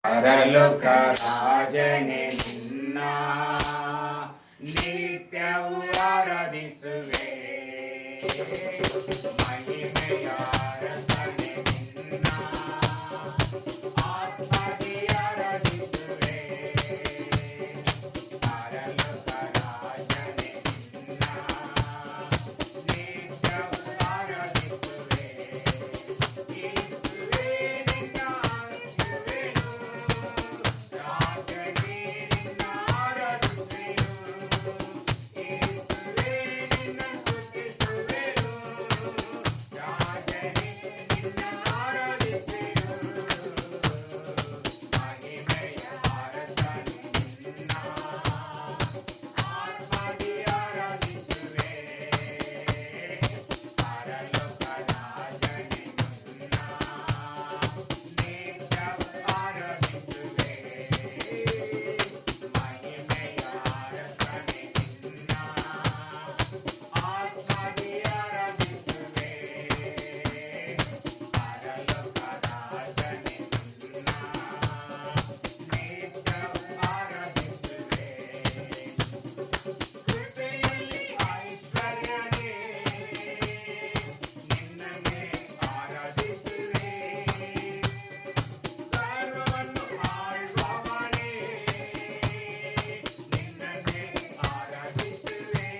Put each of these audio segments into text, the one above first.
ಪರಲೋಕ ರಾಜನೇ ನಿನ್ನ ನಿತ್ಯವೂ ಆರಾಧಿಸುವೆ. ಮಹಿಮೆಯ ಅರಸನೇ ನಿನ್ನ ಆತ್ಮದಿ ಆರಾಧಿಸುವೆ. ಪರಲೋಕ ರಾಜನೇ ನಿನ್ನ ನಿತ್ಯವೂ ಆರಾಧಿಸುವೆ. ಯೇಸುವೇ ನಿನ್ನ ಸ್ತುತಿಸುವೆನು, ರಾಜನೇ ನಿನ್ನ ಆರಾಧಿಸುವೆನು. ಯೇಸುವೇ ನಿನ್ನ ಸ್ತುತಿಸುವೆನು, ರಾಜನೇ ನಿನ್ನ ಆರಾಧಿಸುವೆನು. ಮಹಿಮೆಯ ಅರಸನೇ ನಿನ್ನ ಆತ್ಮದಿ ಆರಾಧಿಸುವೆ. ಪರಲೋಕ ರಾಜನೇ ನಿನ್ನ ನಿತ್ಯವೂ ಆರಾಧಿಸುವೆ. ಮಹಿಮೆಯ ಅರಸನೇ ನಿನ್ನ ಆತ್ಮದಿ ಆರಾಧಿಸುವೆ. ಪರಲೋಕ ರಾಜನೇ ನಿನ್ನ ನಿತ್ಯವೂ ಆರಾಧಿಸುವೆ. ಕೃಪೆಯಲ್ಲಿ ಐಶ್ವರ್ಯನೇ ನಿನ್ನನ್ನೇ ಆರಾಧಿಸುವೆ. ಸರ್ವವನ್ನು ಆಳುವವನೇ ನಿನ್ನನ್ನೇ ಆರಾಧಿಸುವೆ.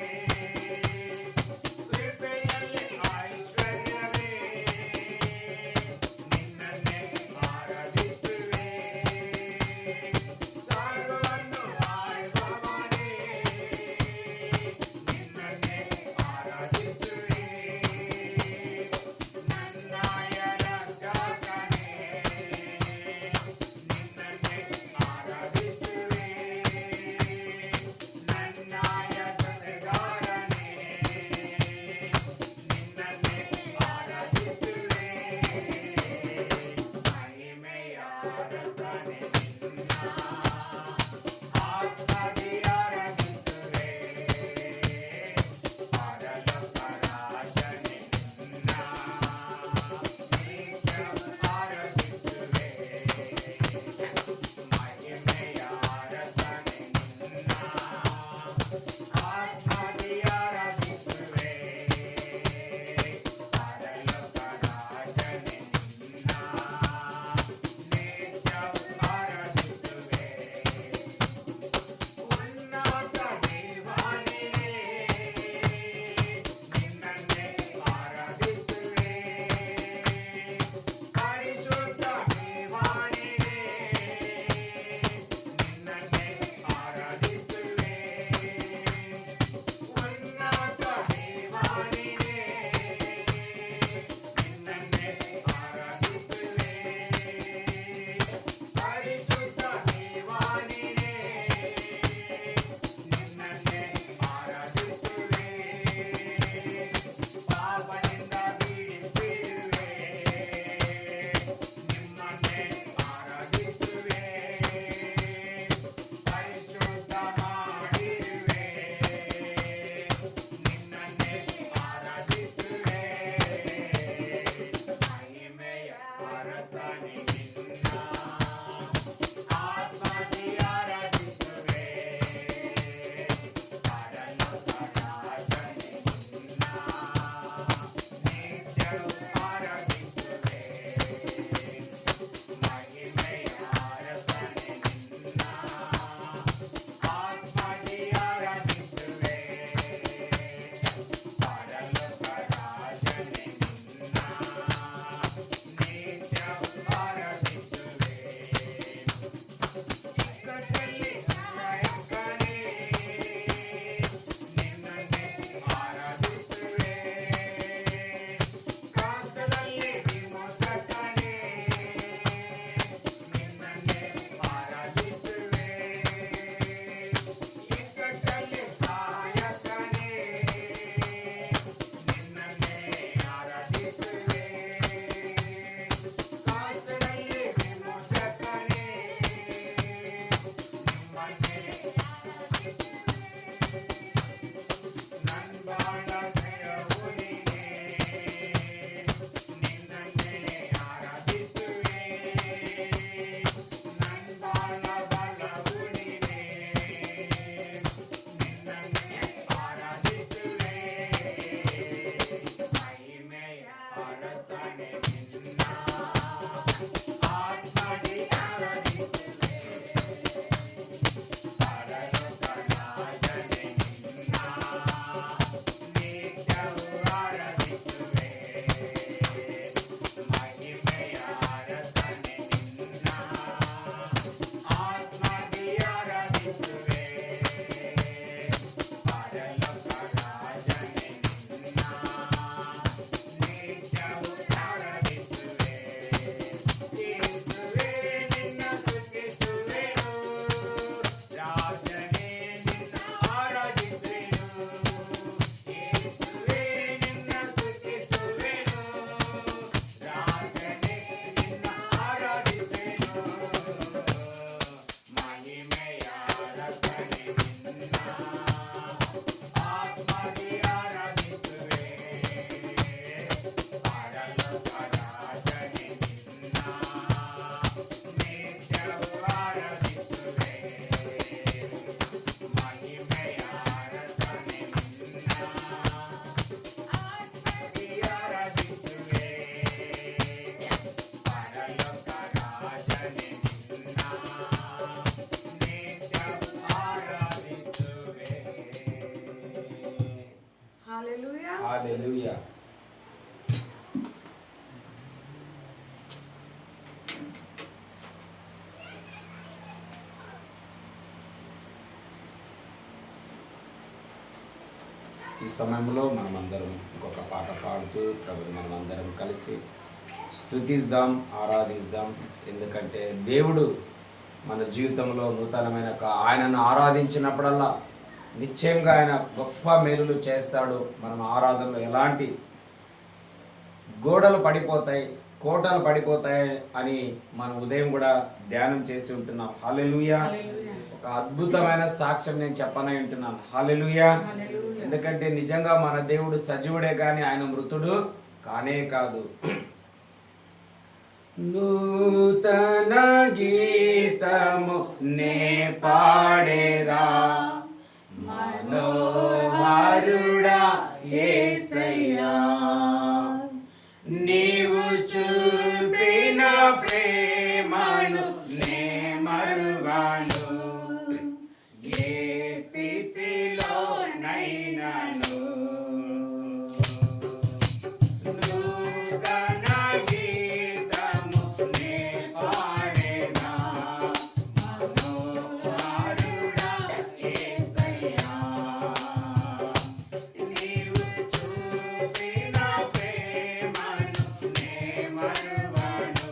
ಕೃಪೆಯಲ್ಲಿ ಐಶ್ವರ್ಯವೇ ನಿನ್ನನ್ನೇ ಆರಾಧಿಸುವೆ. ಸರ್ವವನ್ನು ಆಳುವವನೇ ನಿನ್ನನ್ನೇ ಆರಾಧಿಸುವೆ. ನನ್ನಯ ರಕ್ಷಕನೇ ನಿನ್ನನ್ನೇ ಆರಾಧಿಸುವೆ. ನನ್ನಯ ಜೊತೆಗಾರನೇ ನಿನ್ನನ್ನೇ ಆರಾಧಿಸುವೆ. ಮಹಿಮೆಯ ಅರಸನೇ ನಿನ್ನ ಆತ್ಮದಿ ಆರಾಧಿಸುವೆ. ಪರಲೋಕ ರಾಜನೇ ನಿನ್ನ ನಿತ್ಯವೂ ಆರಾಧಿಸುವೆ. ಮಹಿಮೆಯ ಅರಸನೇ ನಿನ್ನ ಆತ್ಮದಿ ಆರಾಧಿಸುವೆ. ಪರಲೋಕ ರಾಜನೇ ನಿನ್ನ ನಿತ್ಯವೂ ಆರಾಧಿಸುವೆ. హల్లెలూయా. ఈ సమయంలో మనమందరం ఇంకొక పాట పాడుతూ ప్రభుని మనమందరం కలిసి స్తుతిద్దాం, ఆరాధిద్దాం. ఎందుకంటే దేవుడు మన జీవితంలో నూతనమైన ఆయనను ఆరాధించినప్పుడల్లా నిశ్చయంగా ఆయన గొప్ప మేలులు చేస్తాడు. మనం ఆరాధనలో ఎలాంటి గోడలు పడిపోతాయి, కోటలు పడిపోతాయి అని మనం ఉదయం కూడా ధ్యానం చేసి ఉంటున్నాం. హల్లెలూయా. ఒక అద్భుతమైన సాక్ష్యం నేను చెప్పనై ఉంటున్నాను. హల్లెలూయా. ఎందుకంటే నిజంగా మన దేవుడు సజీవుడే కానీ ఆయన మృతుడు కానే కాదు. నూతన గీతము నే పాడేదా మనోహరుడా యేసయ్యా, నీవు చూపిన ప్రేమను నే మరువను, ఏ స్థితిలో నైనను. నూతన గీతము నే పాడేదా మనోహరుడా యేసయ్యా, నీవు చూపిన ప్రేమను నే మరువను,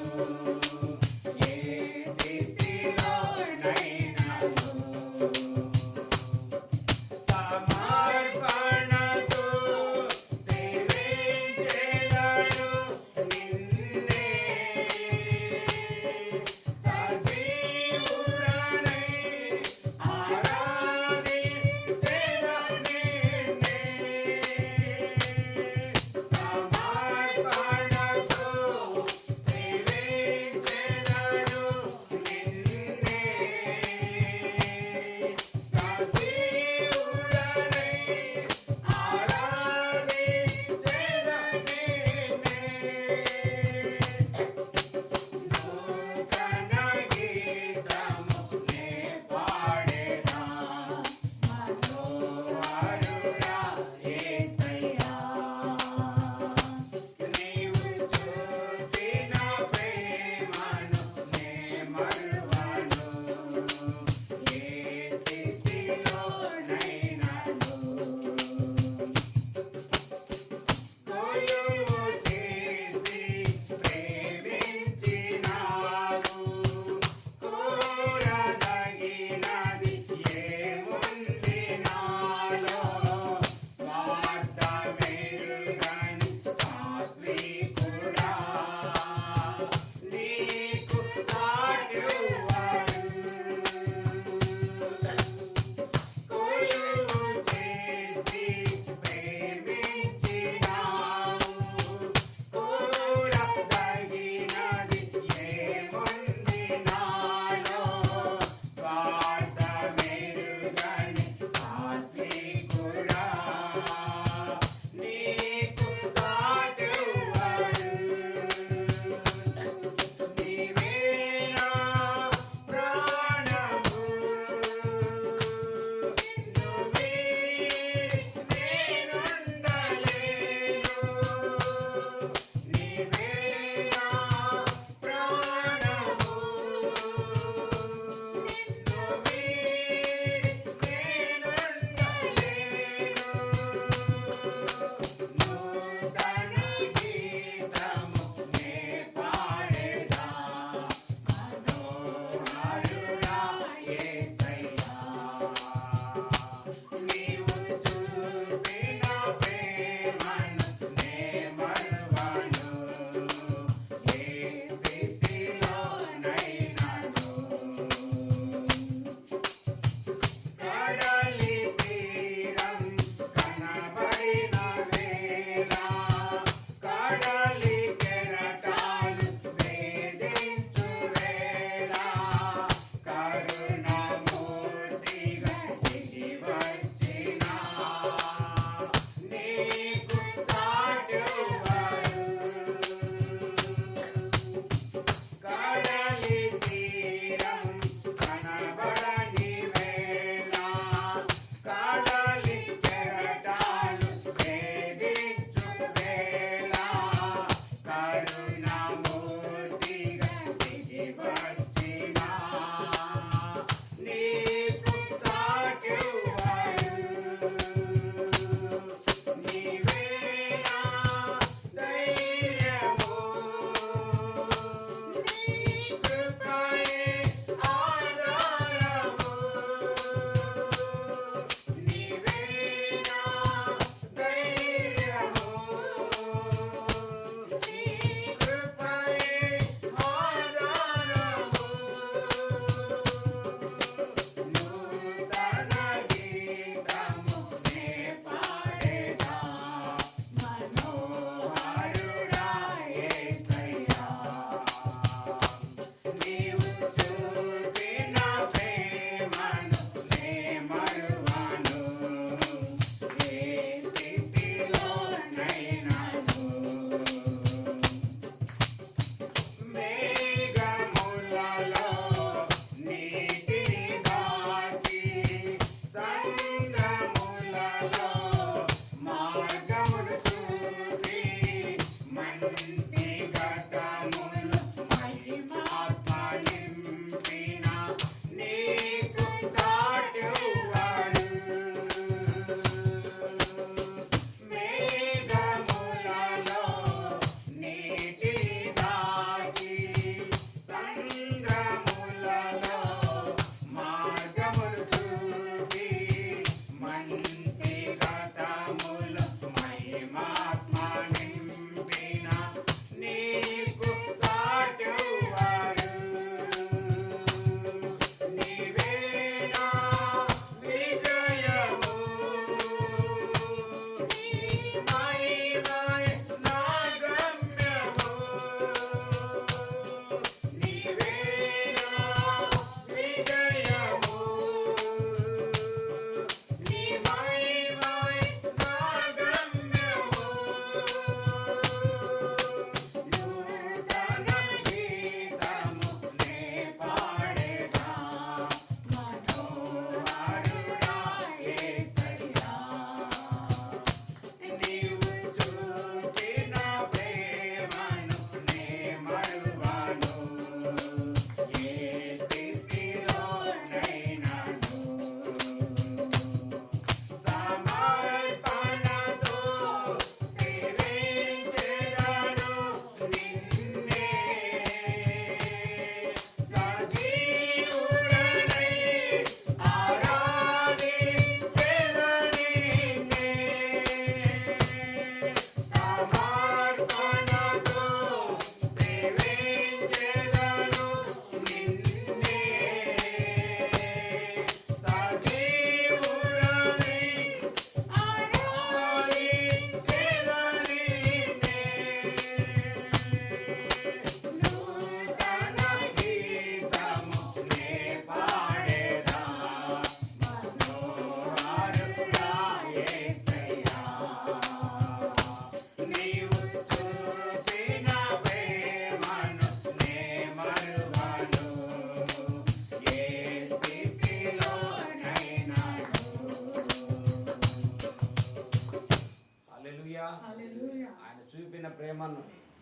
చూపిన ప్రేమను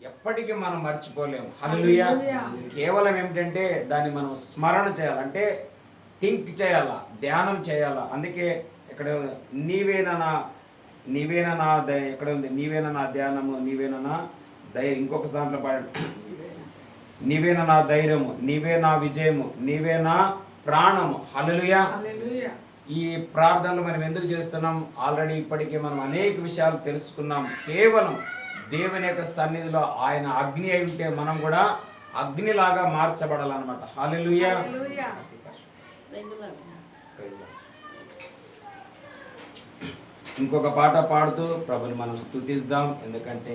ఎప్పటికీ మనం మర్చిపోలేము. హల్లెలూయా. కేవలం ఏమిటంటే దాన్ని మనం స్మరణ చేయాలంటే థింక్ చేయాలా, ధ్యానం చేయాలా. అందుకే ఇక్కడ నీవేనా నా ఎక్కడ ఉంది, నీవేనా నా ధ్యానము, నీవేనా నా ధైర్యం. ఇంకొక దాంట్లో పాడండి, నీవేనా నా ధైర్యము, నీవే నా విజయము, నీవే నా ప్రాణము. హల్లెలూయా. ఈ ప్రార్థనలు మనం ఎందుకు చేస్తున్నాం? ఆల్రెడీ ఇప్పటికే మనం అనేక విషయాలు తెలుసుకున్నాం. కేవలం దేవుని యొక్క సన్నిధిలో ఆయన అగ్ని అయి ఉంటే మనం కూడా అగ్నిలాగా మార్చబడాలన్నమాట. హల్లెలూయా. ఇంకొక పాట పాడుతూ ప్రభుని మనం స్తుతిద్దాం. ఎందుకంటే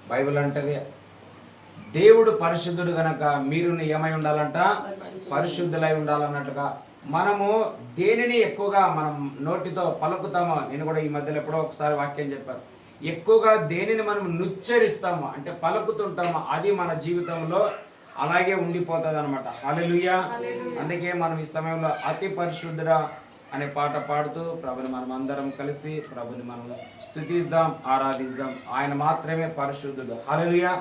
బైబిల్ అంటది దేవుడు పరిశుద్ధుడు గనక మీరు ఏమై ఉండాలంట, పరిశుద్ధులై ఉండాలన్నట్టుగా మనము దేనిని ఎక్కువగా మనం నోటితో పలుకుతామో, నేను కూడా ఈ మధ్యలో ఎప్పుడో ఒకసారి వాక్యం చెప్పాను, ఎక్కువగా దేనిని మనం నుచ్చరిస్తామో అంటే పలుకుతుంటామో అది మన జీవితంలో అలాగే ఉండిపోతుంది అనమాట. హల్లెలూయా. అందుకే మనం ఈ సమయంలో అతి పరిశుద్ధుడా అనే పాట పాడుతూ ప్రభుని మనం అందరం కలిసి ప్రభుని మనం స్తుతిద్దాం, ఆరాధిద్దాం. ఆయన మాత్రమే పరిశుద్ధుడు. హల్లెలూయా.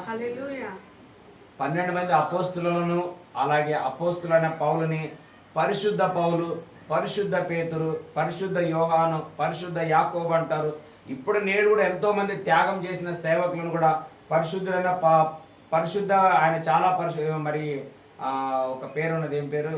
12 మంది అపోస్తులను, అలాగే అపోస్తులైన పౌలుని పరిశుద్ధ పౌలు, పరిశుద్ధ పేతురు, పరిశుద్ధ యోహాను, పరిశుద్ధ యాకోబు అంటారు. ఇప్పుడు నేడు కూడా ఎంతో మంది త్యాగం చేసిన సేవకులను కూడా పరిశుద్ధులైన పరిశుద్ధ ఆయన చాలా మరి ఒక పేరు ఉన్నది, ఏం పేరు,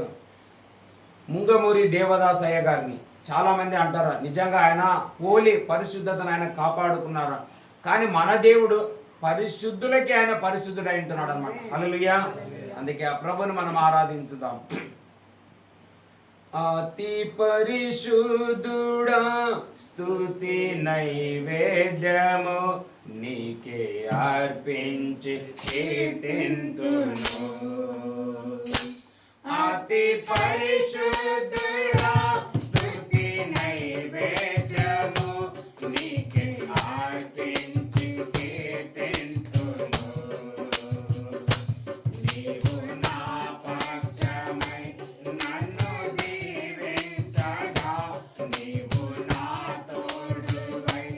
ముంగమూరి దేవదాసయ్య గారిని చాలా మంది అంటారు. నిజంగా ఆయన పోలి పరిశుద్ధతను ఆయన కాపాడుకున్నారు. కానీ మన దేవుడు పరిశుద్ధులకి ఆయన పరిశుద్ధుడై ఉంటున్నాడు అనమాట. హల్లెలూయా. అందుకే ఆ ప్రభుని మనం ఆరాధించుదాం. అతి పరిశుద్ధుడా స్తుతి నైవేద్యము నీకే అర్పించి కీర్తింతును. అతి పరిశుద్ధుడా స్తుతి నైవేద్యము నీకే అర్పించి కీర్తింతును. నీవు నా పక్షమై నన్ను దీవించగా, నీవు నా తోడువై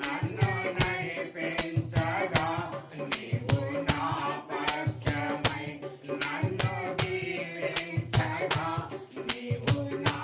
నన్ను నడిపించగా, నీవు నా పక్షమై నన్ను దీవించగా, నీవు నా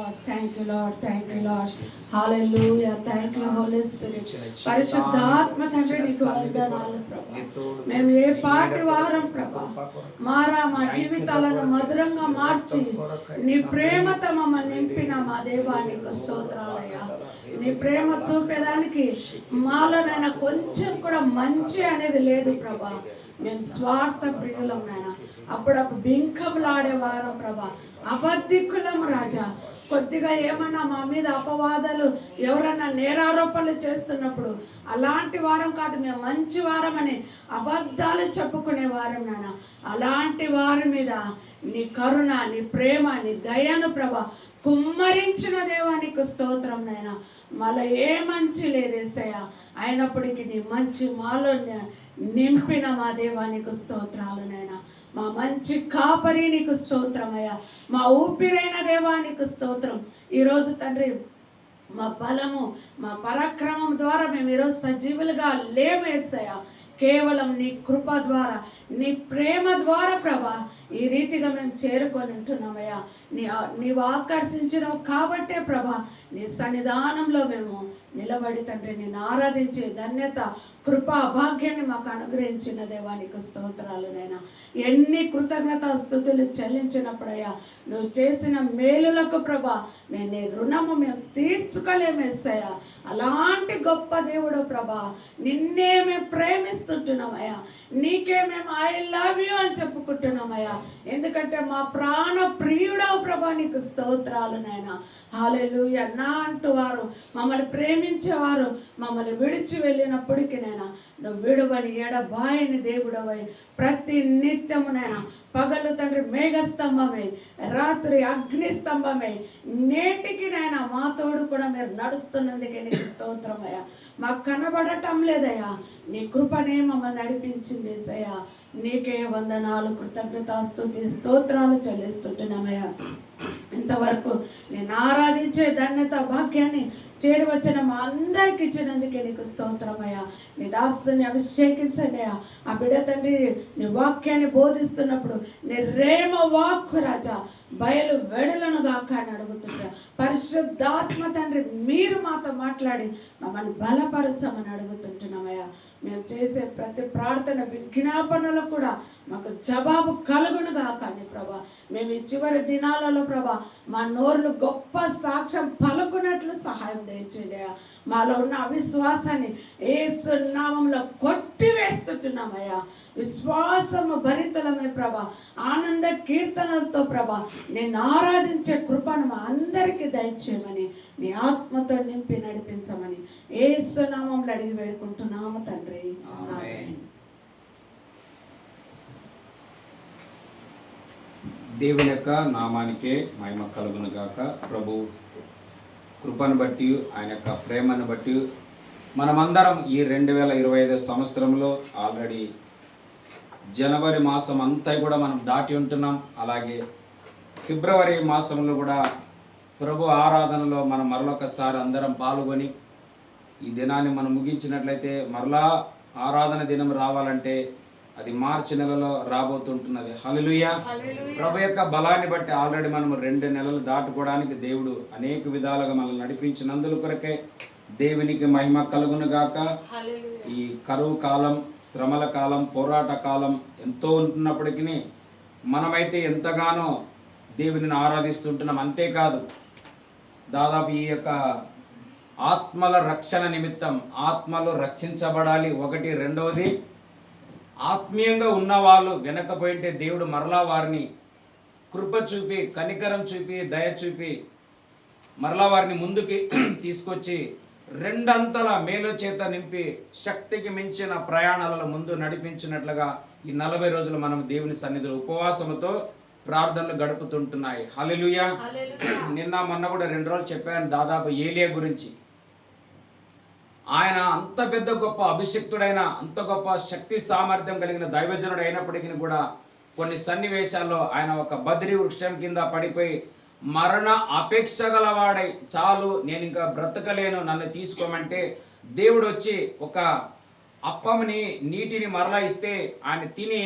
Lord. Thank you, Lord. Thank you, Lord. Hallelujah. Thank you, Holy Spirit. పరిశుద్ధాత్మ తండ్రి నీకు వందనాలు ప్రభా. మేము ఏ పాటి వారం ప్రభా మారా మా జీవితాలను మధురంగా మార్చి నీ ప్రేమతో మమ్మల్ని నింపిన మా దేవానికి స్తోత్రాలయ్యా. నీ ప్రేమ చూపేదానికి మాలోనైనా కొంచెం కూడా మంచి అనేది లేదు ప్రభా. మేము స్వార్థ ప్రియులం నాయన, అప్పుడప్పుడు బింకములాడేవారం ప్రభా, అబద్ధికులం రాజా. కొద్దిగా ఏమన్నా మా మీద అపవాదాలు ఎవరన్నా నేరారోపణలు చేస్తున్నప్పుడు అలాంటి వారం కాదు, మేము మంచి వారం అని అబద్ధాలు చెప్పుకునే వారం నాన్న. అలాంటి వారి మీద నీ కరుణ, నీ ప్రేమ, నీ దయను ప్రభా కుమ్మరించిన దేవానికి స్తోత్రం నాయన. మళ్ళీ ఏ మంచి లేదేసయ్య, అయినప్పటికీ నీ మంచి మాలో నింపిన మా దేవానికి స్తోత్రాలు నాయన. మా మంచి కాపరి నీకు స్తోత్రమయ్యా, మా ఊపిరైన దేవానికి స్తోత్రం. ఈరోజు తండ్రి మా బలము, మా పరాక్రమం ద్వారా మేము ఈరోజు సజీవులుగా లేమేసయ్యా. కేవలం నీ కృప ద్వారా, నీ ప్రేమ ద్వారా ప్రభా ఈ రీతిగా మేము చేరుకొని ఉంటున్నామయ్యా. నీవు ఆకర్షించినవు కాబట్టే ప్రభా నీ సన్నిధానంలో మేము నిలబడి తండ్రి నిన్ను ఆరాధించే ధన్యత, కృపా భాగ్యాన్ని మాకు అనుగ్రహించిన దేవానికి స్తోత్రాలు నైనా. ఎన్ని కృతజ్ఞతా స్తుతులు చెల్లించినప్పుడయ్యా నువ్వు చేసిన మేలులకు ప్రభా నేను నీ రుణము మేము తీర్చుకోలేమేసయ్యా. అలాంటి గొప్ప దేవుడు ప్రభా, నిన్నే మేము ప్రేమిస్తుంటున్నామయ్యా, నీకే మేము ఐ లవ్ యూ అని చెప్పుకుంటున్నామయ్యా. ఎందుకంటే మా ప్రాణ ప్రియుడవు ప్రభా నీకు స్తోత్రాలు నాయనా. హల్లెలూయా. నా అంటూ వారు మమ్మల్ని ప్రేమించేవారు మమ్మల్ని విడిచి వెళ్ళినప్పటికీ నైనా నువ్వు విడువని ఎడబాయని దేవుడవై ప్రతి నిత్యమునైనా పగలు తండ్రి మేఘస్తంభమై, రాత్రి అగ్నిస్తంభమై, నేటికి నాయన మా తోడు కూడా మీరు నడుస్తున్నందుకే నీకు స్తోత్రమయ్యా. మాకు కనబడటం లేదయ్యా, నీ కృపనే మమ్మల్ని నడిపించింది సయ్యా. నీకే వందనాలు, కృతజ్ఞతాస్తుతి స్తోత్రాలు చెల్లిస్తుంటున్నామయ్యా. ఇంతవరకు నేను ఆరాధించే ధన్యత భాగ్యాన్ని చేరువచ్చిన మా అందరికి ఇచ్చినందుకే నీకు స్తోత్రమయ్యా. నీ దాసుని అభిషేకించండి అయ్యా. ఆ బిడ్డ తండ్రి నీ వాక్యాన్ని బోధిస్తున్నప్పుడు నీ రేమ వాక్కు రాజా బయలు వెడలను గాక అని అడుగుతుంటా. పరిశుద్ధాత్మ తండ్రి మీరు మాతో మాట్లాడి మమ్మల్ని బలపరచమని అడుగుతుంటున్నామయ్యా. మేము చేసే ప్రతి ప్రార్థన విజ్ఞాపనలో కూడా మాకు జవాబు కలుగును గాక అని ప్రభా. మేము ఈ చివరి దినాలలో ప్రభా మా నోర్లు గొప్ప సాక్ష్యం పలుకున్నట్లు సహాయం దయచేయండి. మాలో ఉన్న అవిశ్వాసాన్ని యేసు నామములో కొట్టివేస్తుంటున్నామయ్యా. విశ్వాసము భరితలమే ప్రభా, ఆనంద కీర్తనలతో ప్రభా నేను ఆరాధించే కృపను మా అందరికీ దయచేయమని నీ ఆత్మతో నింపి నడిపించమని యేసు నామములో అడిగి వేడుకుంటున్నాము తండ్రి. ఆమేన్. దేవుని యొక్క నామానికే మహిమ కలుగును గాక. ప్రభు కృపను బట్టి, ఆయన యొక్క ప్రేమను బట్టి మనమందరం ఈ 2025 సంవత్సరంలో ఆల్రెడీ జనవరి మాసం అంతా కూడా మనం దాటి ఉంటున్నాం. అలాగే ఫిబ్రవరి మాసంలో కూడా ప్రభు ఆరాధనలో మనం మరొకసారి అందరం పాల్గొని ఈ దినాన్ని మనం ముగించినట్లయితే మరలా ఆరాధన దినం రావాలంటే అది మార్చి నెలలో రాబోతుంటున్నది. హల్లెలూయా. ప్రభు యొక్క బలాన్ని బట్టి ఆల్రెడీ మనం 2 నెలలు దాటుకోవడానికి దేవుడు అనేక విధాలుగా మనల్ని నడిపించినందుల కొరకే దేవునికి మహిమ కలుగును గాక. ఈ కరువు కాలం, శ్రమల కాలం, పోరాట కాలం ఎంతో ఉంటున్నప్పటికీ మనమైతే ఎంతగానో దేవునిని ఆరాధిస్తుంటున్నాం. అంతేకాదు దాదాపు ఈ యొక్క ఆత్మల రక్షణ నిమిత్తం ఆత్మలు రక్షించబడాలి. ఒకటి. రెండవది ఆత్మీయంగా ఉన్నవాళ్ళు వెనకపోయింటే దేవుడు మరలా వారిని కృప చూపి, కనికరం చూపి, దయ చూపి మరలా వారిని ముందుకి తీసుకొచ్చి రెండంతల మేలు చేత నింపి శక్తికి మించిన ప్రయాణాలలో ముందు నడిపించినట్లుగా ఈ 40 రోజులు మనం దేవుని సన్నిధిలో ఉపవాసముతో ప్రార్థనలు గడుపుతుంటున్నాయి. హల్లెలూయా. నిన్న మొన్న కూడా 2 రోజులు చెప్పాను దాదాపు ఏలియా గురించి. ఆయన అంత పెద్ద గొప్ప అభిషిక్తుడైన, అంత గొప్ప శక్తి సామర్థ్యం కలిగిన దైవజనుడు అయినప్పటికీ కూడా కొన్ని సన్నివేశాల్లో ఆయన ఒక బద్రి వృక్షం కింద పడిపోయి మరణ అపేక్ష గలవాడై, చాలు నేను ఇంకా బ్రతకలేను, నన్ను తీసుకోమంటే దేవుడు వచ్చి ఒక అప్పముని, నీటిని మరలా ఇస్తే ఆయన తిని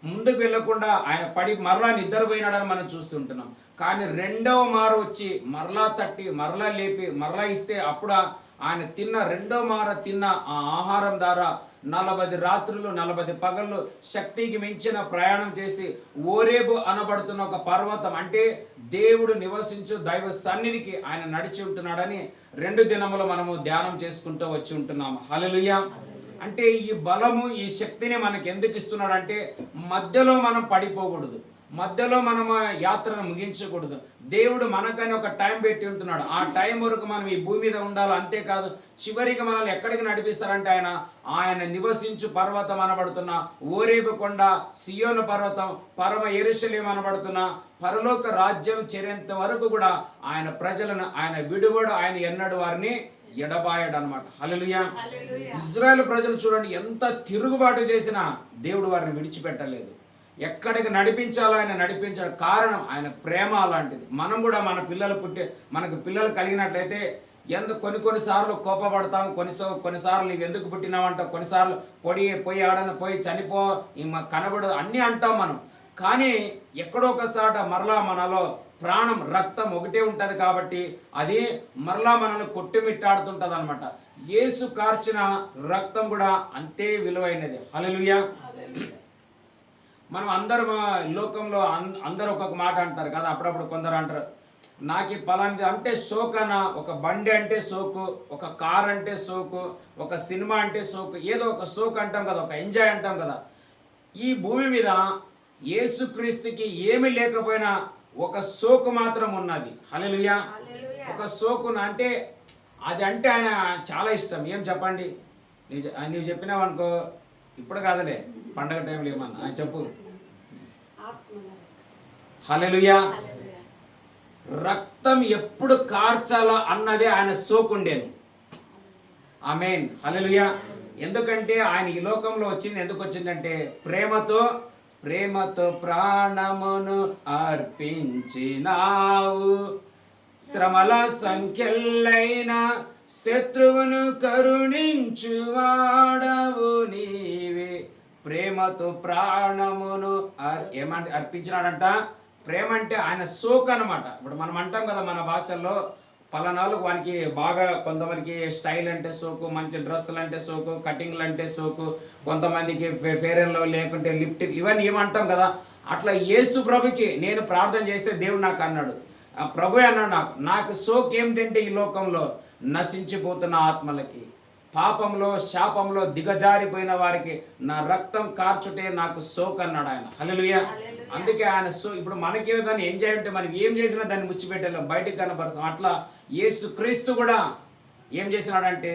ముందుకు వెళ్ళకుండా ఆయన పడి మరలా నిద్రపోయినాడని మనం చూస్తుంటున్నాం. కానీ రెండవ మారు వచ్చి మరలా తట్టి మరలా లేపి మరలా ఇస్తే అప్పుడు ఆయన రెండో మార తిన్న ఆ ఆహారం ద్వారా 40 రాత్రులు 40 పగళ్ళు శక్తికి మించిన ప్రయాణం చేసి ఓరేబు అనబడుతున్న ఒక పర్వతం, అంటే దేవుడు నివసించు దైవ సన్నిధికి ఆయన నడిచి ఉంటున్నాడని 2 దినములు మనము ధ్యానం చేసుకుంటూ వచ్చి ఉంటున్నాము. హల్లెలూయా. అంటే ఈ బలము ఈ శక్తిని మనకు ఎందుకు ఇస్తున్నాడు అంటే మధ్యలో మనం పడిపోకూడదు, మధ్యలో మనము యాత్రను ముగించకూడదు. దేవుడు మనకని ఒక టైం పెట్టి ఉంటున్నాడు. ఆ టైం వరకు మనం ఈ భూమి మీద ఉండాలి. అంతేకాదు చివరికి మనల్ని ఎక్కడికి నడిపిస్తారంటే ఆయన నివసించు పర్వతం అనబడుతున్న ఓరేబు కొండ, సియోను పర్వతం, పరమ యెరూషలేము అనబడుతున్న పరలోక రాజ్యం చేరేంత వరకు కూడా ఆయన ప్రజలను ఆయన విడువడు, ఆయన ఎన్నడు వారిని ఎడబాయడు అనమాట. హల్లెలూయా. ఇజ్రాయెల్ ప్రజలు చూడండి, ఎంత తిరుగుబాటు చేసినా దేవుడు వారిని విడిచిపెట్టలేదు. ఎక్కడికి నడిపించాలో ఆయన నడిపించాడు. కారణం ఆయన ప్రేమ అలాంటిది. మనం కూడా మన పిల్లలు మనకు పిల్లలు కలిగినట్లయితే కొన్నిసార్లు కోపపడతాం, కొన్నిసార్లు నీవు ఎందుకు పుట్టినావంట, కొన్నిసార్లు పోయి ఆడని పోయి చనిపో కనబడు అన్నీ అంటాం మనం. కానీ ఎక్కడో ఒకసాట మరలా మనలో ప్రాణం రక్తం ఒకటే ఉంటుంది కాబట్టి అది మరలా మనల్ని కొట్టుమిట్టాడుతుంటుంది అనమాట. యేసు కార్చిన రక్తం కూడా అంతే విలువైనది. హల్లెలూయా. మనం అందరం లోకంలో అందరూ ఒక్కొక్క మాట అంటారు కదా. అప్పుడప్పుడు కొందరు అంటారు, నాకు పలానిది అంటే సోకన, ఒక బండి అంటే సోకు, ఒక కార్ అంటే సోకు, ఒక సినిమా అంటే సోకు, ఏదో ఒక సోకు అంటాం కదా, ఒక ఎంజాయ్ అంటాం కదా. ఈ భూమి మీద యేసుక్రీస్తుకి ఏమీ లేకపోయినా ఒక సోకు మాత్రం ఉన్నది. హల్లెలూయా. ఒక సోకున అంటే అది అంటే ఆయన చాలా ఇష్టం. ఏం చెప్పండి, నీవు చెప్పినావు అనుకో, ఇప్పుడు కాదులే పండగ టైంలో ఏమన్నా చెప్పు. హల్లెలూయా. రక్తం ఎప్పుడు కార్చాలా అన్నదే ఆయన సోకుండేను. ఆమేన్. హల్లెలూయా. ఎందుకంటే ఆయన ఈ లోకంలో వచ్చింది ఎందుకు వచ్చిందంటే ప్రేమతో ప్రాణమును అర్పించినావు, శ్రమల సంఖ్యలైన శత్రువును కరుణించువాడవు నీవే. ప్రేమతో ప్రాణమును అర్పించినాడంట. ప్రేమ అంటే ఆయన సోకు అనమాట. ఇప్పుడు మనం అంటాం కదా మన భాషల్లో, పలానాలు వానికి బాగా, కొంతమందికి స్టైల్ అంటే సోకు, మంచి డ్రెస్సులు అంటే సోకు, కటింగ్లు అంటే సోకు, కొంతమందికి ఫేర్ అండ్ లవ్లీ లేకుంటే లిప్టిక్, ఇవన్నీ ఏమంటాం కదా. అట్లా యేసు ప్రభుకి నేను ప్రార్థన చేస్తే దేవుడు నాకు అన్నాడు, ప్రభు అన్నాడు, నాకు సోకు ఏమిటంటే ఈ లోకంలో నశించిపోతున్న ఆత్మలకి, పాపంలో శాపంలో దిగజారిపోయిన వారికి నా రక్తం కార్చుటే నాకు సోకు అన్నాడు ఆయన. హల్లెలూయా. అందుకే ఆయన ఇప్పుడు మనకి దాన్ని ఎంజాయ్ ఉంటే మనం ఏం చేసినా దాన్ని ముచ్చిపెట్టలేం, బయటికి కనపరుస్తాం. అట్లా యేసు క్రీస్తు కూడా ఏం చేసినాడంటే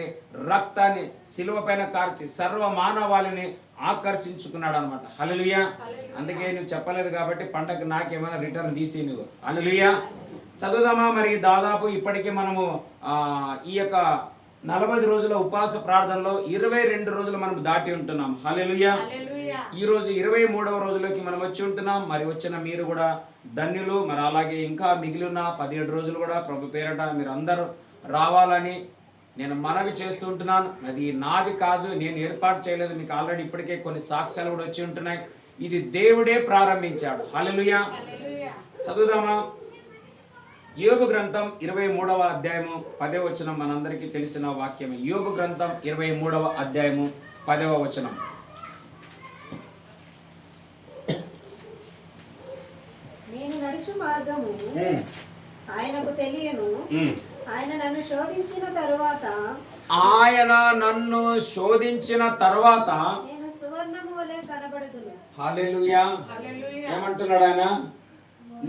రక్తాన్ని శిలువ పైన కార్చి సర్వ మానవాళిని ఆకర్షించుకున్నాడు అనమాట. హల్లెలూయా. అందుకే నువ్వు చెప్పలేదు కాబట్టి పండగ నాకేమైనా రిటర్న్ తీసి నువ్వు. హల్లెలూయా. చదువుదామా. మరి దాదాపు ఇప్పటికీ మనము ఈ యొక్క 40 రోజుల ఉపవాస ప్రార్థనలో 22 రోజులు మనం దాటి ఉంటున్నాం. హల్లెలూయా. ఈ రోజు 23వ రోజులోకి మనం వచ్చి ఉంటున్నాం. మరి వచ్చిన మీరు కూడా ధన్యులు. మరి అలాగే ఇంకా మిగిలిన 17 రోజులు కూడా ప్రభు పేరట మీరు అందరూ రావాలని నేను మనవి చేస్తూ ఉంటున్నాను. అది నాది కాదు, నేను ఏర్పాటు చేయలేదు. మీకు ఆల్రెడీ ఇప్పటికే కొన్ని సాక్ష్యాలు కూడా వచ్చి ఉంటున్నాయి. ఇది దేవుడే ప్రారంభించాడు. హల్లెలూయా. చదువుదామా. యోబు గ్రంథం 23వ అధ్యాయము 10వ వచనం మనందరికీ తెలిసిన వాక్యం. యోబు గ్రంథం 23వ అధ్యాయము 10వ వచనం. నేను నడుచు మార్గము ఆయనకు తెలియను, ఆయన నన్ను శోధించిన తరువాత నేను సువర్ణము వలె కనబడుదును. హల్లెలూయా. ఏమంటున్నాడు ఆయన?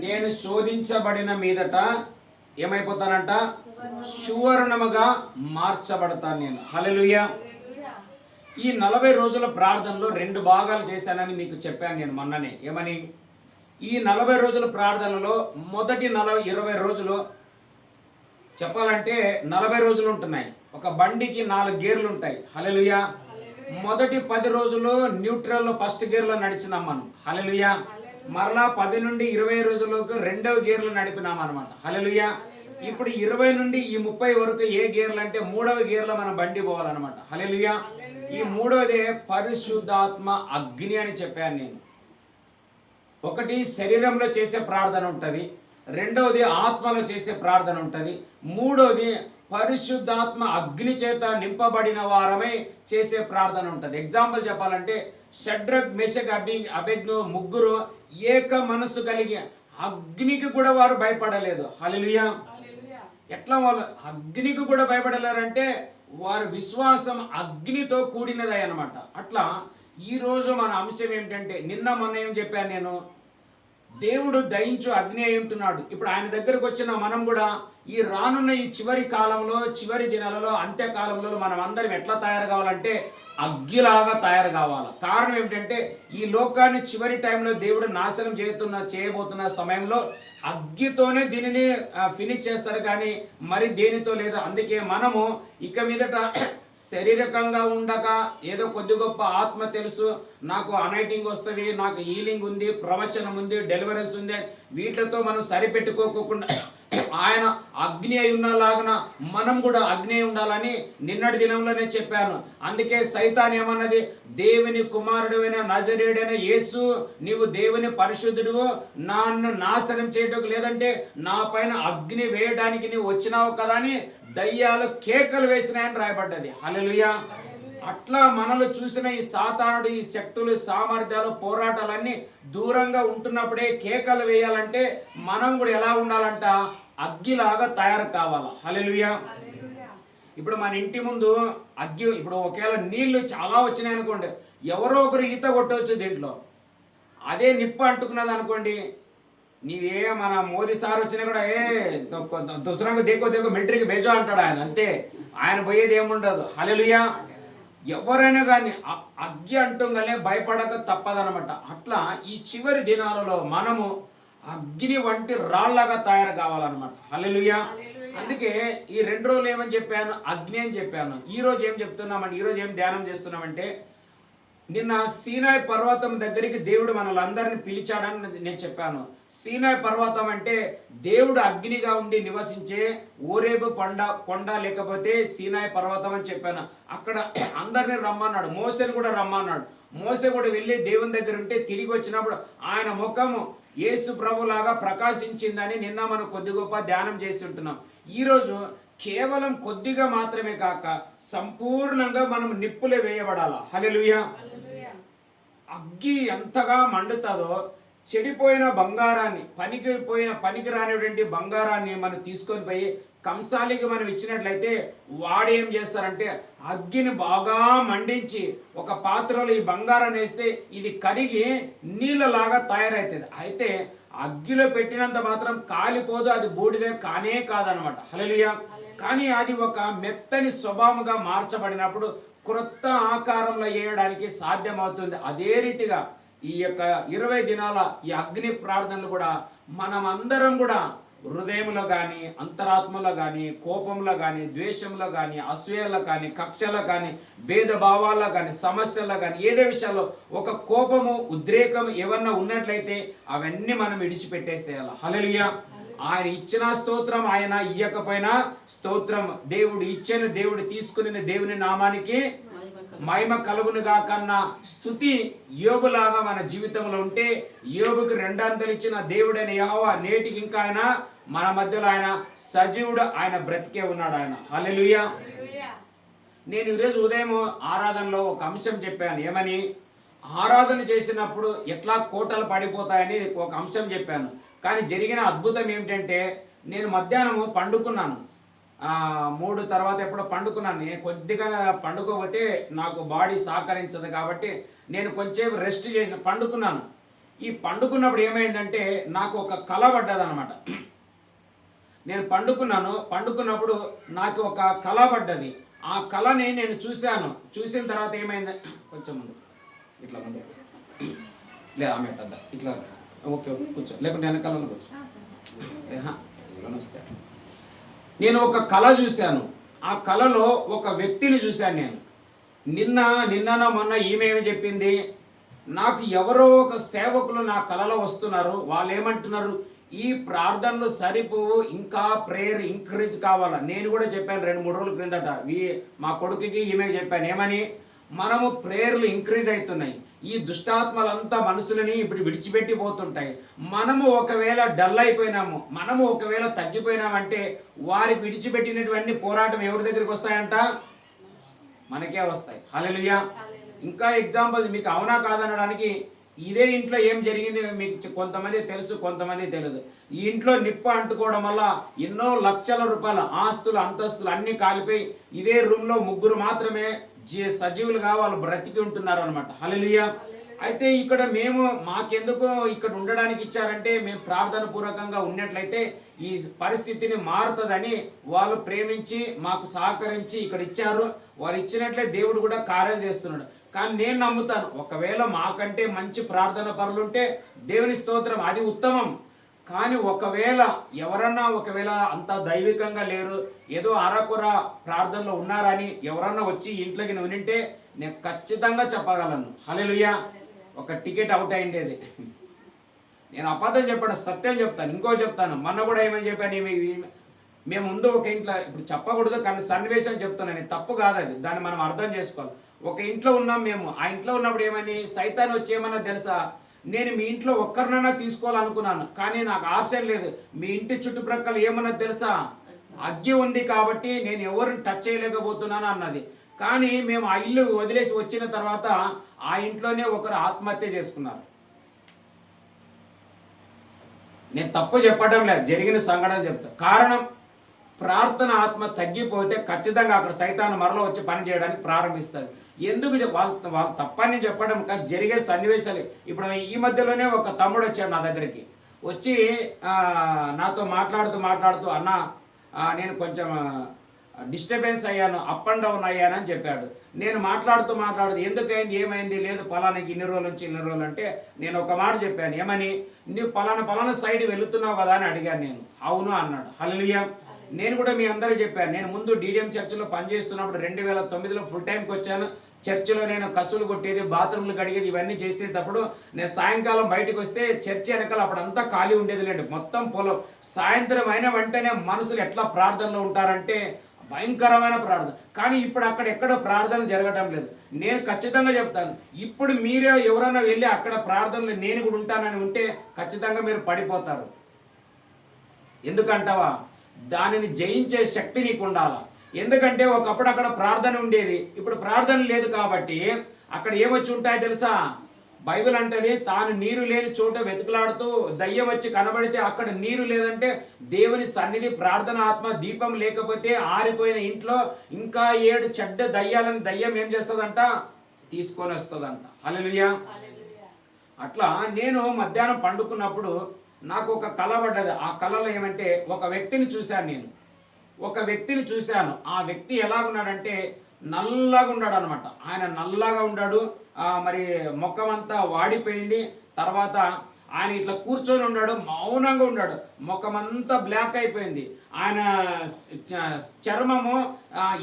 నేను శోధించబడిన మీదట ఏమైపోతానంట? సువర్ణముగా మార్చబడతాను నేను. హల్లెలూయా. ఈ 40 రోజుల ప్రార్థనలో 2 భాగాలు చేశానని మీకు చెప్పాను నేను మొన్ననే. ఏమని? ఈ 40 రోజుల ప్రార్థనలో మొదటి 20 రోజులు చెప్పాలంటే 40 రోజులు ఉంటున్నాయి. ఒక బండికి 4 గేర్లు ఉంటాయి. హల్లెలూయా. మొదటి 10 రోజులు న్యూట్రల్లో ఫస్ట్ గేర్లో నడిచినాం మనం. హల్లెలూయా. మరలా 10 నుండి 20 రోజులకు 2వ గేర్లు నడిపినాం అనమాట. హల్లెలూయా. ఇప్పుడు 20 నుండి ఈ 30 వరకు ఏ గేర్లు అంటే 3వ గేర్లో మనం బండి పోవాలన్నమాట. హల్లెలూయా. ఈ 3వదే పరిశుద్ధాత్మ అగ్ని అని చెప్పాను నేను. ఒకటి శరీరంలో చేసే ప్రార్థన ఉంటుంది, రెండవది ఆత్మలో చేసే ప్రార్థన ఉంటుంది, మూడవది పరిశుద్ధాత్మ అగ్ని చేత నింపబడిన వారమై చేసే ప్రార్థన ఉంటుంది. ఎగ్జాంపుల్ చెప్పాలంటే షడ్రక్ మెషక్ అబేద్నెగో ముగ్గురు ఏక మనస్సు కలిగి అగ్నికి కూడా వారు భయపడలేదు. హల్లెలూయా. ఎట్లా వాళ్ళు అగ్నికి కూడా భయపడలేరంటే వారి విశ్వాసం అగ్నితో కూడినదే అన్నమాట. అట్లా ఈరోజు మన అంశం ఏమిటంటే, నిన్న మొన్న ఏం చెప్పాను నేను, దేవుడు దయించు అగ్ని అయి ఉంటున్నాడు. ఇప్పుడు ఆయన దగ్గరకు వచ్చిన మనం కూడా ఈ రానున్న ఈ చివరి కాలంలో, చివరి దినాలలో, అంత్యకాలంలో మనం అందరం ఎట్లా తయారు కావాలంటే అగ్గిలాగా తయారు కావాలి. కారణం ఏమిటంటే ఈ లోకాన్ని చివరి టైంలో దేవుడు నాశనం చేయబోతున్న సమయంలో అగ్గితోనే దీనిని ఫినిష్ చేస్తారు, కానీ మరి దేనితో లేదు. అందుకే మనము ఇక మీదట శారీరకంగా ఉండక ఏదో కొద్ది గొప్ప ఆత్మ తెలుసు, నాకు అనైటింగ్ వస్తుంది, నాకు హీలింగ్ ఉంది, ప్రవచనం ఉంది, డెలివరెన్స్ ఉంది, వీటితో మనం సరిపెట్టుకోకుండా ఆయన అగ్ని అయి ఉన్నలాగా మనం కూడా అగ్ని అయి ఉండాలని నిన్నటి దినంలోనే చెప్పాను. అందుకే సైతాన్ ఏమన్నది, దేవుని కుమారుడైన నజరేయుడైన యేసు, నీవు దేవుని పరిశుద్ధుడు, నన్ను నాశనం చేయటం లేదంటే నా పైన అగ్ని వేయడానికి నీవు వచ్చినావు కదా అని దయ్యాలు కేకలు వేసినాయని రాయబడ్డది. హల్లెలూయా. అట్లా మనలో చూసిన ఈ సాతానుడు, ఈ శక్తులు, సామర్థ్యాలు, పోరాటాలన్నీ దూరంగా ఉంటున్నప్పుడే కేకలు వేయాలంటే మనం కూడా ఎలా ఉండాలంట, అగ్గిలాగా తయారు కావాలా. హల్లెలూయా. ఇప్పుడు మన ఇంటి ముందు అగ్గి, ఇప్పుడు ఒకవేళ నీళ్లు చాలా వచ్చినాయి అనుకోండి, ఎవరో ఒకరు ఈత కొట్టవచ్చు దీంట్లో. అదే నిప్పు అంటుకున్నది అనుకోండి, నీవే మన మోదీ సార్ వచ్చినా కూడా దుసరంగా దేకో మిలిటరీకి బేజో అంటాడు ఆయన, అంతే, ఆయన పోయేది ఏముండదు. హల్లెలూయా. ఎవరైనా కానీ అగ్గి అంటుంగానే భయపడక తప్పదనమాట. అట్లా ఈ చివరి దినాలలో మనము అగ్ని వంటి రాళ్లాగా తయారు కావాలన్నమాట. హల్లెలూయా. అందుకే ఈ 2 రోజులు ఏమని చెప్పాను, అగ్ని అని చెప్పాను. ఈరోజు ఏం చెప్తున్నామంటే, ఈరోజు ఏం ధ్యానం చేస్తున్నామంటే, నిన్న సీనాయి పర్వతం దగ్గరికి దేవుడు మనల్ని అందరిని పిలిచాడని నేను చెప్పాను. సీనాయి పర్వతం అంటే దేవుడు అగ్నిగా ఉండి నివసించే ఓరేబు కొండ లేకపోతే సీనాయి పర్వతం అని చెప్పాను. అక్కడ అందరినీ రమ్మన్నాడు, మోసేని కూడా రమ్మన్నాడు. మోసే కూడా వెళ్ళి దేవుని దగ్గర ఉంటే తిరిగి వచ్చినప్పుడు ఆయన ముఖము యేసు ప్రభులాగా ప్రకాశించిందని నిన్న మనం కొద్ది గొప్ప ధ్యానం చేసి ఉంటున్నాం. ఈరోజు కేవలం కొద్దిగా మాత్రమే కాక సంపూర్ణంగా మనం నిప్పులే వేయబడాలా. హల్లెలూయా. అగ్గి ఎంతగా మండుతుందో, చెడిపోయిన బంగారాన్ని, పనికి రానిటువంటి బంగారాన్ని మనం తీసుకొని పోయి కంసాలికి మనం ఇచ్చినట్లయితే వాడు ఏం చేస్తారంటే అగ్గిని బాగా మండించి ఒక పాత్రలో ఈ బంగారాన్ని వేస్తే ఇది కరిగి నీళ్ళలాగా తయారవుతుంది. అయితే అగ్గిలో పెట్టినంత మాత్రం కాలిపోదు, అది బూడిదే కానే కాదనమాట. హల్లెలూయా. కానీ అది ఒక మెత్తని స్వభావంగా మార్చబడినప్పుడు క్రొత్త ఆకారంలో వేయడానికి సాధ్యమవుతుంది. అదే రీతిగా ఈ యొక్క 20 దినాల ఈ అగ్ని ప్రార్థనలు కూడా మనం అందరం కూడా హృదయంలో కానీ, అంతరాత్మలో కానీ, కోపంలో కానీ, ద్వేషంలో కానీ, అసూయలో కానీ, కక్షలో కానీ, భేదభావాల్లో కానీ, సమస్యల్లో కానీ, ఏదే విషయాల్లో ఒక కోపము, ఉద్రేకం ఏమన్నా ఉన్నట్లయితే అవన్నీ మనం విడిచిపెట్టేసేయాలి. హల్లెలూయా. ఆయన ఇచ్చిన స్తోత్రం, ఆయన ఇయ్యకపోయినా స్తోత్రం. దేవుడు ఇచ్చాను, దేవుడు తీసుకుని దేవుని నామానికి మహిమ కలుగునుగా కన్నా స్తుతి యోబులాగా మన జీవితంలో ఉంటే, యోబుకి 2 అంతలు ఇచ్చిన దేవుడైన యెహోవా నేటికి ఇంకా ఆయన మన మధ్యలో ఆయన సజీవుడు, ఆయన బ్రతికే ఉన్నాడు ఆయన. హల్లెలూయా. నేను ఈరోజు ఉదయం ఆరాధనలో ఒక అంశం చెప్పాను. ఏమని? ఆరాధన చేసినప్పుడు ఎట్లా కోటలు పడిపోతాయని ఒక అంశం చెప్పాను. కానీ జరిగిన అద్భుతం ఏమిటంటే, నేను మధ్యాహ్నము పండుకున్నాను, 3 తర్వాత ఎప్పుడో పండుకున్నాను. నేను కొద్దిగా పండుకోకపోతే నాకు బాడీ సహకరించదు కాబట్టి నేను కొంచెం రెస్ట్ చేసి పండుకున్నాను. ఈ పండుకున్నప్పుడు ఏమైందంటే నాకు ఒక కల పడ్డదనమాట. నేను పండుకున్నప్పుడు నాకు ఒక కల పడ్డది. ఆ కళని నేను చూశాను. చూసిన తర్వాత ఏమైంది, కొంచెం ముందు ఇట్లా ముందు లేదా ఆమె ఇట్లా ఓకే కూర్చో, లేకుంటే వెనకాల కూర్చో. నేను ఒక కళ చూశాను. ఆ కళలో ఒక వ్యక్తిని చూశాను. నేను నిన్న మొన్న ఈమె ఏమి చెప్పింది, నాకు ఎవరో ఒక సేవకులు నా కళలో వస్తున్నారు. వాళ్ళు ఏమంటున్నారు, ఈ ప్రార్థనలు సరిపోవు, ఇంకా ప్రేయర్ ఇంక్రీజ్ కావాలా. నేను కూడా చెప్పాను 2-3 రోజుల క్రిందట మా కొడుకుకి ఈమె చెప్పాను. ఏమని? మనము ప్రేయర్లు ఇంక్రీజ్ అవుతున్నాయి. ఈ దుష్టాత్మలంతా మనుషులని ఇప్పుడు విడిచిపెట్టిపోతుంటాయి. మనము ఒకవేళ డల్ అయిపోయినాము, మనము ఒకవేళ తగ్గిపోయినామంటే వారికి విడిచిపెట్టినటువంటి పోరాటం ఎవరి దగ్గరికి వస్తాయంట? మనకే వస్తాయి. హల్లెలూయా. ఇంకా ఎగ్జాంపుల్ మీకు అవునా కాదనడానికి, ఇదే ఇంట్లో ఏం జరిగింది మీకు కొంతమంది తెలుసు, కొంతమంది తెలియదు. ఈ ఇంట్లో నిప్పు అంటుకోవడం వల్ల ఎన్నో లక్షల రూపాయల ఆస్తులు అంతస్తులు అన్నీ కాలిపోయి ఇదే రూమ్లో 3 మాత్రమే సజీవులుగా వాళ్ళు బ్రతికి ఉంటున్నారు అనమాట. హల్లెలూయా. అయితే ఇక్కడ మేము మాకెందుకు ఇక్కడ ఉండడానికి ఇచ్చారంటే, మేము ప్రార్థన పూర్వకంగా ఉన్నట్లయితే ఈ పరిస్థితిని మారుతుందని వాళ్ళు ప్రేమించి మాకు సహకరించి ఇక్కడ ఇచ్చారు. వారు ఇచ్చినట్లే దేవుడు కూడా కార్యం చేస్తున్నాడు. కానీ నేను నమ్ముతాను, ఒకవేళ మాకంటే మంచి ప్రార్థన పరులుంటే దేవుని స్తోత్రం, అది ఉత్తమం. కానీ ఒకవేళ ఎవరన్నా ఒకవేళ అంత దైవికంగా లేరు, ఏదో అరకొర ప్రార్థనలో ఉన్నారని ఎవరన్నా వచ్చి ఇంట్లోకి వింటే నేను ఖచ్చితంగా చెప్పగలను. హల్లెలూయా. ఒక టికెట్ అవుట్ అయిండేది. నేను అబద్ధం చెప్పాను, సత్యం చెప్తాను. ఇంకో చెప్తాను, మొన్న కూడా ఏమని చెప్పాను, మేము ముందు ఒక ఇంట్లో, ఇప్పుడు చెప్పకూడదు కానీ సన్నివేశం చెప్తున్నాను, తప్పు కాదు అది, దాన్ని మనం అర్థం చేసుకోవాలి. ఒక ఇంట్లో ఉన్నాం మేము. ఆ ఇంట్లో ఉన్నప్పుడు ఏమని సైతాన్ వచ్చి ఏమన్నా తెలుసా, నేను మీ ఇంట్లో ఒక్కరినైనా తీసుకోవాలనుకున్నాను కానీ నాకు ఆప్షన్ లేదు. మీ ఇంటి చుట్టుప్రక్కల ఏమన్నా తెలుసా, అగ్గి ఉంది కాబట్టి నేను ఎవరిని టచ్ చేయలేకపోతున్నాను అన్నది. కానీ మేము ఆ ఇల్లు వదిలేసి వచ్చిన తర్వాత ఆ ఇంట్లోనే ఒకరు ఆత్మహత్య చేసుకున్నారు. నేను తప్పు చెప్పడం లేదు, జరిగిన సంఘటన చెప్తా. కారణం, ప్రార్థన ఆత్మ తగ్గిపోతే ఖచ్చితంగా అక్కడ సైతాను మరలో వచ్చి పని చేయడానికి ప్రారంభిస్తుంది. ఎందుకు వాళ్ళు తప్పని చెప్పడం కాదు, జరిగే సన్నివేశాలు. ఇప్పుడు ఈ మధ్యలోనే ఒక తమ్ముడు వచ్చాడు నా దగ్గరికి. వచ్చి నాతో మాట్లాడుతూ అన్న నేను కొంచెం డిస్టర్బెన్స్ అయ్యాను, అప్ అండ్ డౌన్ అయ్యానని చెప్పాడు. నేను మాట్లాడుతూ ఎందుకైంది, ఏమైంది, లేదు పలానాకి ఇన్ని రోజులు అంటే నేను ఒక మాట చెప్పాను. ఏమని, నువ్వు పలానా సైడ్ వెళుతున్నావు కదా అని అడిగాను. నేను అవును అన్నాడు. హల్లెలూయా. నేను కూడా మీ అందరూ చెప్పాను, నేను ముందు DDM చర్చిలో పనిచేస్తున్నప్పుడు 2009లో ఫుల్ టైంకి వచ్చాను. చర్చిలో నేను కసులు కొట్టేది, బాత్రూమ్లు కడిగేది, ఇవన్నీ చేసేటప్పుడు నేను సాయంకాలం బయటకు వస్తే చర్చి వెనకాల అప్పుడంతా ఖాళీ ఉండేది లేండి, మొత్తం పొలం. సాయంత్రం అయిన వెంటనే మనుషులు ఎట్లా ప్రార్థనలో ఉంటారంటే భయంకరమైన ప్రార్థన. కానీ ఇప్పుడు అక్కడ ఎక్కడ ప్రార్థన జరగటం లేదు. నేను ఖచ్చితంగా చెప్తాను, ఇప్పుడు మీరే ఎవరైనా వెళ్ళి అక్కడ ప్రార్థనలు నేను కూడా ఉంటానని ఉంటే ఖచ్చితంగా మీరు పడిపోతారు. ఎందుకంటావా, దానిని జయించే శక్తి నీకు ఉండాలా. ఎందుకంటే ఒకప్పుడు అక్కడ ప్రార్థన ఉండేది, ఇప్పుడు ప్రార్థన లేదు కాబట్టి అక్కడ ఏమొచ్చి ఉంటాయో తెలుసా, బైబిల్ అంటది, తాను నీరు లేని చోట వెతుకులాడుతూ దయ్యం వచ్చి కనబడితే అక్కడ నీరు లేదంటే దేవుని సన్నిధి, ప్రార్థన ఆత్మ, దీపం లేకపోతే ఆరిపోయిన ఇంట్లో ఇంకా 7 చెడ్డ దయ్యాలని దయ్యం ఏం చేస్తుందంట, తీసుకొని వస్తుందంట. హల్లెలూయా. అట్లా నేను మధ్యాహ్నం పండుకున్నప్పుడు నాకు ఒక కళ పడ్డది. ఆ కళలో ఏమంటే ఒక వ్యక్తిని చూశాను. ఆ వ్యక్తి ఎలాగున్నాడంటే నల్లగా ఉన్నాడు అనమాట. ఆయన నల్లగా ఉన్నాడు, మరి ముఖమంతా వాడిపోయింది. తర్వాత ఆయన ఇట్లా కూర్చొని ఉన్నాడు, మౌనంగా ఉన్నాడు, ముఖమంతా బ్లాక్ అయిపోయింది. ఆయన చర్మము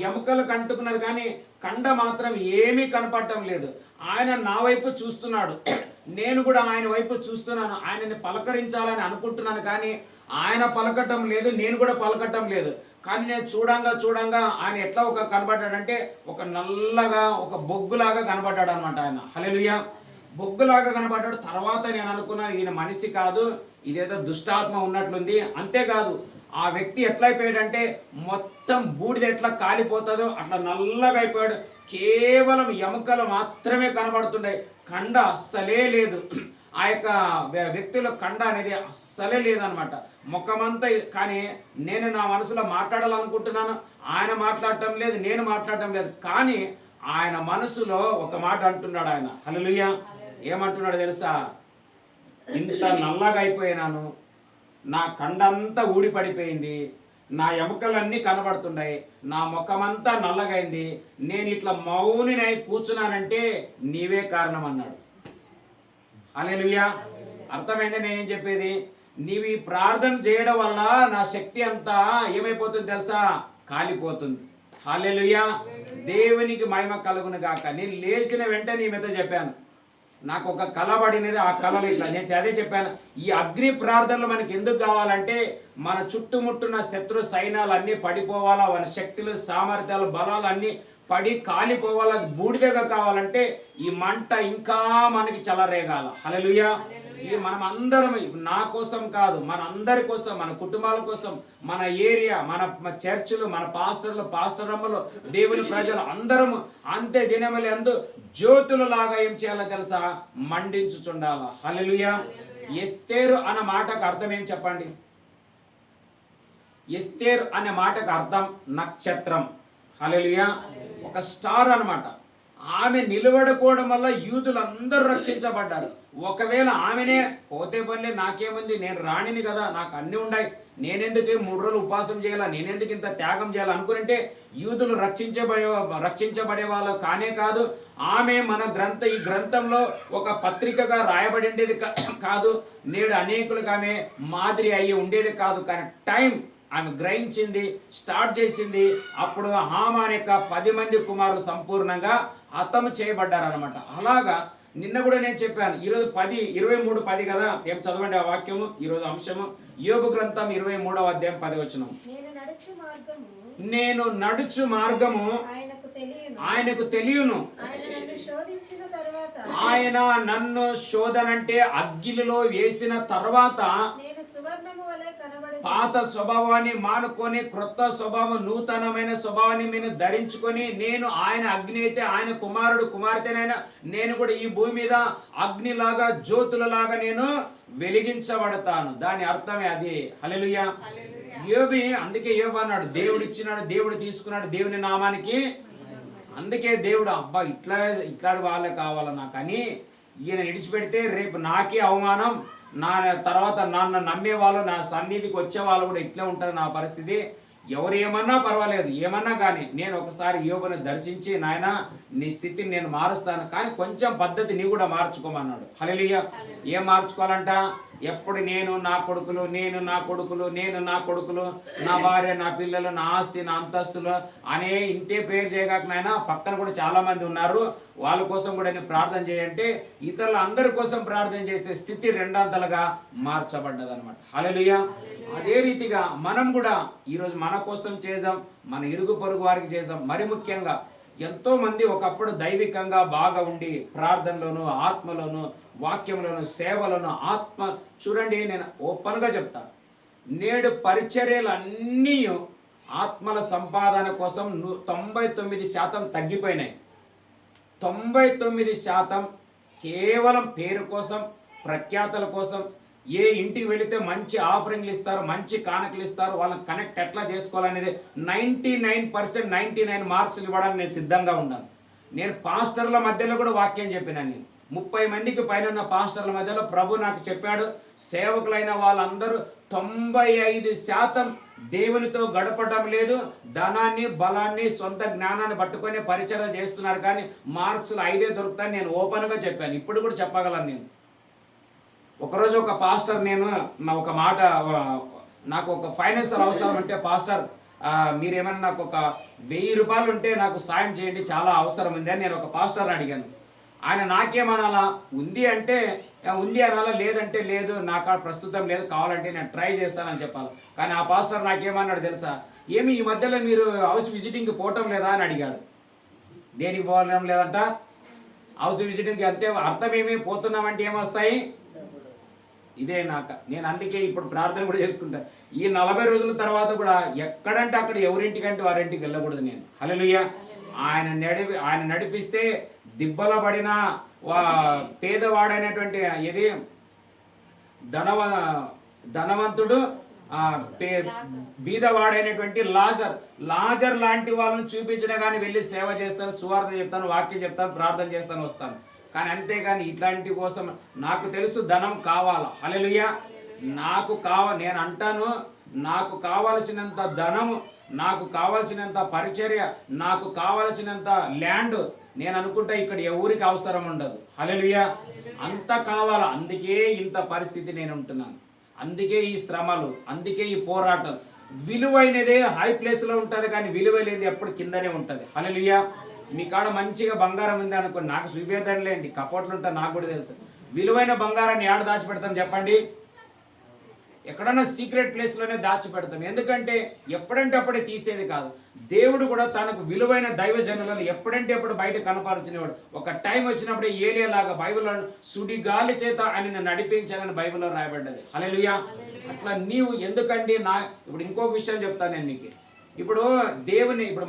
ఎముకలు కంటుకున్నది కానీ కండ మాత్రం ఏమీ కనపడటం లేదు. ఆయన నా వైపు చూస్తున్నాడు, నేను కూడా ఆయన వైపు చూస్తున్నాను. ఆయనని పలకరించాలని అనుకుంటున్నాను కానీ ఆయన పలకటం లేదు, నేను కూడా పలకటం లేదు. కానీ నేను చూడంగా ఆయన ఎట్లా ఒక కనబడ్డాడంటే ఒక నల్లగా ఒక బొగ్గులాగా కనబడ్డాడు అనమాట ఆయన. హల్లెలూయా. బొగ్గులాగా కనబడ్డాడు. తర్వాత నేను అనుకున్నాను, ఈయన మనిషి కాదు, ఇదేదో దుష్టాత్మ ఉన్నట్లుంది. అంతేకాదు ఆ వ్యక్తి ఎట్లా అయిపోయాడంటే మొత్తం బూడిద ఎట్లా కాలిపోతుందో అట్లా నల్లగా అయిపోయాడు. కేవలం ఎముకలు మాత్రమే కనబడుతున్నాయి, కండ అస్సలే లేదు. ఆ యొక్క వ్యక్తిలో కండ అనేది అస్సలే లేదనమాట, ముఖమంతా. కానీ నేను నా మనసులో మాట్లాడాలనుకుంటున్నాను, ఆయన మాట్లాడటం లేదు, నేను మాట్లాడటం లేదు. కానీ ఆయన మనసులో ఒక మాట అంటున్నాడు ఆయన. హల్లెలూయా. ఏమంటున్నాడు తెలుసా, ఇంత నల్లగా అయిపోయినాను, నా కండంతా ఊడిపడిపోయింది, నా ఎముకలన్నీ కనబడుతున్నాయి, నా ముఖమంతా నల్లగైంది, నేను ఇట్లా మౌనినై కూర్చున్నానంటే నీవే కారణం అన్నాడు. హల్లెలూయా. అర్థమైంది నేను ఏం చెప్పేది, నీవు ఈ ప్రార్థన చేయడం వల్ల నా శక్తి అంతా ఏమైపోతుంది తెలుసా, కాలిపోతుంది. హల్లెలూయా. దేవునికి మహిమ కలుగును గాక. నేను లేచిన వెంటనే నీ మీద చెప్పాను, నాకు ఒక కళ పడినది. ఆ కళలు ఇట్లా నేను అదే చెప్పాను, ఈ అగ్ని ప్రార్థనలు మనకి ఎందుకు కావాలంటే మన చుట్టుముట్టున్న శత్రు సైన్యాలు అన్నీ పడిపోవాలా, మన శక్తులు, సామర్థ్యాలు, బలాలు అన్నీ పడి కాలిపోవాలి, అది బూడిదగా కావాలంటే ఈ మంట ఇంకా మనకి చలరేగాల. హల్లెలూయా. ఇది మనం అందరం, నా కోసం కాదు, మన అందరి కోసం, మన కుటుంబాల కోసం, మన ఏరియా, మన చర్చిలు, మన పాస్టర్లు, పాస్టరమ్మలు, దేవుని ప్రజలు అందరము అంతే దినమలి అందు జ్యోతులలాగా ఏం చేయాలో తెలుసా? మండించుచుండాల. హల్లెలూయా. ఎస్తేరు అన్న మాటకు అర్థం ఏం చెప్పండి? ఎస్తేరు అనే మాటకు అర్థం నక్షత్రం. హల్లెలూయా. ఒక స్టార్ అన్నమాట. ఆమె నిలబడుకోవడం వల్ల యూదులందరూ రక్షించబడ్డారు. ఒకవేళ ఆమెనే పోతే పనిలే, నాకేముంది, నేను రాణిని కదా, నాకు అన్నీ ఉన్నాయి, నేనెందుకు 3 రోజులు ఉపవాసం చేయాలా, నేనెందుకు ఇంత త్యాగం చేయాలి అనుకుంటే యూదులు రక్షించబడే వాళ్ళు కానే కాదు. ఆమె మన ఈ గ్రంథంలో ఒక పత్రికగా రాయబడి ఉండేది కాదు. నేడు అనేకులకు ఆమె మాదిరి అయ్యి ఉండేది కాదు. కానీ టైం ఆమె గ్రహించింది, స్టార్ట్ చేసింది. అప్పుడు హామాన్ యొక్క 10 మంది కుమారులు సంపూర్ణంగా హతము చేయబడ్డారనమాట. అలాగా నిన్న కూడా నేను చెప్పాను. ఈరోజు 23:10 కదా. ఏం చదవండి ఆ వాక్యము, ఈరోజు అంశము యోబు గ్రంథం 23వ అధ్యాయం 10వ వచనం. నేను నడుచు మార్గము ఆయనకు తెలియను. ఆయన నన్ను శోధనంటే అగ్గిలిలో వేసిన తర్వాత పాత స్వభావాన్ని మానుకొని క్రొత్త స్వభావం, నూతనమైన స్వభావాన్ని నేను ధరించుకొని, నేను ఆయన అగ్ని అయితే ఆయన కుమారుడు కుమార్తెనైనా నేను కూడా ఈ భూమి మీద అగ్నిలాగా జ్యోతులలాగా నేను వెలిగించబడతాను. దాని అర్థమే అది. హల్లెలూయా. యోబు, అందుకే యోబు అన్నాడు, దేవుడు ఇచ్చినాడు, దేవుడు తీసుకున్నాడు, దేవుని నామానికి. అందుకే దేవుడు అబ్బా ఇట్లాంటి వాళ్ళే కావాలా నాకు అని ఈయన విడిచిపెడితే రేపు నాకే అవమానం, నా తర్వాత నన్ను నమ్మే వాళ్ళు, నా సన్నిధికి వచ్చే వాళ్ళు కూడా ఇట్లే ఉంటుంది నా పరిస్థితి. ఎవరు ఏమన్నా పర్వాలేదు, ఏమన్నా కానీ నేను ఒకసారి యోబుని దర్శించి, నాయన నీ స్థితిని నేను మారుస్తాను, కానీ కొంచెం పద్ధతి నీ కూడా మార్చుకోమన్నాడు. హల్లెలూయా. ఏం మార్చుకోవాలంట? ఎప్పుడు నేను నా కొడుకులు, నా భార్య, నా పిల్లలు, నా ఆస్తి, నా అంతస్తులు అనే ఇంతే ప్రేయర్ చేయగాక నాయన, పక్కన కూడా చాలా మంది ఉన్నారు, వాళ్ళ కోసం కూడా నేను ప్రార్థన చేయంటే ఇతరుల అందరి కోసం ప్రార్థన చేస్తే స్థితి రెండంతలుగా మార్చబడ్డదన్నమాట. హల్లెలూయా. అదే రీతిగా మనం కూడా ఈరోజు మన కోసం చేద్దాం, మన ఇరుగు పొరుగు వారికి చేద్దాం. మరి ముఖ్యంగా ఎంతో మంది ఒకప్పుడు దైవికంగా బాగా ఉండి ప్రార్థనలోను, ఆత్మలోను, వాక్యంలోను, సేవలోను, ఆత్మ చూడండి, నేను ఓపెన్గా చెప్తాను, నేడు పరిచర్యలన్నీ ఆత్మల సంపాదన కోసం 99% తగ్గిపోయినాయి. 99% కేవలం పేరు కోసం, ప్రఖ్యాతల కోసం. ఏ ఇంటికి వెళితే మంచి ఆఫరింగ్లు ఇస్తారు, మంచి కానుకలు ఇస్తారు, వాళ్ళని కనెక్ట్ ఎట్లా చేసుకోవాలనేది 99% 99 మార్క్స్లు ఇవ్వడానికి నేను సిద్ధంగా ఉన్నాను. నేను పాస్టర్ల మధ్యలో కూడా వాక్యం చెప్పినాను. నేను 30 మందికి పైన ఉన్న పాస్టర్ల మధ్యలో ప్రభు నాకు చెప్పాడు, సేవకులైన వాళ్ళందరూ 95% దేవునితో గడపడం లేదు, ధనాన్ని, బలాన్ని, సొంత జ్ఞానాన్ని పట్టుకొని పరిచయం చేస్తున్నారు, కానీ మార్క్స్లు 5 దొరుకుతాయని నేను ఓపెన్గా చెప్పాను. ఇప్పుడు కూడా చెప్పగలను. నేను ఒకరోజు ఒక పాస్టర్, నేను ఒక మాట, నాకు ఒక ఫైనాన్షియల్ అవసరం అంటే, పాస్టర్ మీరేమన్నా నాకు ఒక 1000 రూపాయలు ఉంటే నాకు సాయం చేయండి, చాలా అవసరం ఉంది అని నేను ఒక పాస్టర్ని అడిగాను. ఆయన నాకేమనాలా, ఉంది అంటే ఉంది అనాలా, లేదంటే లేదు, నాకు ప్రస్తుతం లేదు, కావాలంటే నేను ట్రై చేస్తానని చెప్పాలి. కానీ ఆ పాస్టర్ నాకేమన్నాడు తెలుసా? ఏమి ఈ మధ్యలో మీరు హౌస్ విజిటింగ్కి పోవటం లేదా అని అడిగాడు. దేనికి పోవడం లేదంట? హౌస్ విజిటింగ్కి. అంటే అర్థం ఏమి, పోతున్నామంటే ఏమొస్తాయి? ఇదే నేను అందుకే ఇప్పుడు ప్రార్థన కూడా చేసుకుంటాను. ఈ 40 రోజుల తర్వాత కూడా ఎక్కడంటే అక్కడ ఎవరింటికంటే వారింటికి వెళ్ళకూడదు నేను. హల్లెలూయా. ఆయన నడిపిస్తే దిబ్బల పడిన పేదవాడైనటువంటి ఏది ధనవంతుడు, బీదవాడైనటువంటి లాజర్ లాంటి వాళ్ళని చూపించినా కానీ వెళ్ళి సేవ చేస్తాను, సువార్త చెప్తాను, వాక్యం చెప్తాను, ప్రార్థన చేస్తాను, వస్తాను. కానీ అంతేగాని ఇట్లాంటి కోసం నాకు తెలుసు ధనం కావాలా. హల్లెలూయా. నేను అంటాను, నాకు కావలసినంత ధనము, నాకు కావలసినంత పరిచర్య, నాకు కావలసినంత ల్యాండ్ నేను అనుకుంటా ఇక్కడ ఎవరికి అవసరం ఉండదు. హల్లెలూయా. అంత కావాలా. అందుకే ఇంత పరిస్థితి నేను ఉంటున్నాను, అందుకే ఈ శ్రమలు, అందుకే ఈ పోరాటాలు. విలువైనదే హై ప్లేస్లో ఉంటుంది, కానీ విలువైనది ఎప్పుడు కిందనే ఉంటుంది. హల్లెలూయా. మీ కాడ మంచిగా బంగారం ఉంది అనుకోండి, నాకు చూపేదంలేండి, కపోట్లు ఉంటాయి, నాకు కూడా తెలుసు. విలువైన బంగారాన్ని ఏడ దాచిపెడతాం చెప్పండి? ఎక్కడన్నా సీక్రెట్ ప్లేస్లోనే దాచిపెడతాం. ఎందుకంటే ఎప్పుడంటే అప్పుడే తీసేది కాదు. దేవుడు కూడా తనకు విలువైన దైవజనులను ఎప్పుడంటే అప్పుడు బయట కనపరచినవాడు. ఒక టైం వచ్చినప్పుడు ఏలియాలాగా బైబిల్లో సుడిగాలి చేత ఆయన నడిపించాలని బైబిల్లో రాయబడ్డది. హల్లెలూయా. అట్లా నీవు ఎందుకంటే ఇప్పుడు ఇంకొక విషయం చెప్తాను నేను మీకు. ఇప్పుడు దేవుని ఇప్పుడు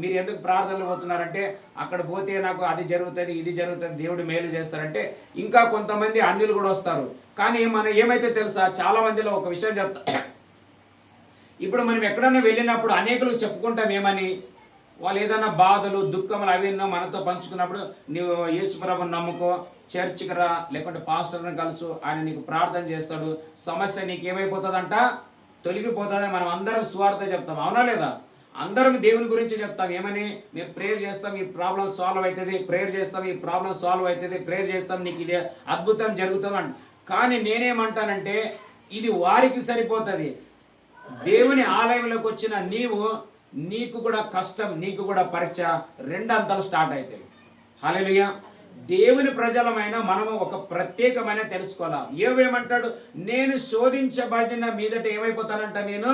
మీరు ఎందుకు ప్రార్థనలు పోతున్నారంటే అక్కడ పోతే నాకు అది జరుగుతుంది ఇది జరుగుతుంది దేవుడు మేలు చేస్తారంటే ఇంకా కొంతమంది అన్యులు కూడా వస్తారు. కానీ మనం ఏమైతే తెలుసా, చాలా మందిలో ఒక విషయం చెప్తా. ఇప్పుడు మనం ఎక్కడన్నా వెళ్ళినప్పుడు అనేకులకు చెప్పుకుంటాం ఏమని, వాళ్ళు ఏదైనా బాధలు దుఃఖములు అవి మనతో పంచుకున్నప్పుడు నీవు యేసుప్రభుని నమ్ముకో, చర్చికి రా, లేకుంటే పాస్టర్ని కలుసు, ఆయన నీకు ప్రార్థన చేస్తాడు, సమస్య నీకు ఏమైపోతుందంట తొలగిపోతుందని మనం అందరం సువార్త చెప్తాం. అవునా లేదా? అందరం దేవుని గురించి చెప్తాం. ఏమని? మేము ప్రేయర్ చేస్తాం, ఈ ప్రాబ్లం సాల్వ్ అవుతుంది, ప్రేయర్ చేస్తాం, ఈ ప్రాబ్లం సాల్వ్ అవుతుంది, ప్రేయర్ చేస్తాం, నీకు ఇదే అద్భుతం జరుగుతుంది అంట. కానీ నేనేమంటానంటే ఇది వారికి సరిపోతుంది. దేవుని ఆలయంలోకి వచ్చిన నీకు కూడా కష్టం, నీకు కూడా పరీక్ష రెండంతలు స్టార్ట్ అవుతాయి. హల్లెలూయా. దేవుని ప్రజలమైన మనము ఒక ప్రత్యేకమైన తెలుసుకోవాలా. ఏమేమంటాడు? నేను శోధించబడిన మీదట ఏమైపోతానంట, నేను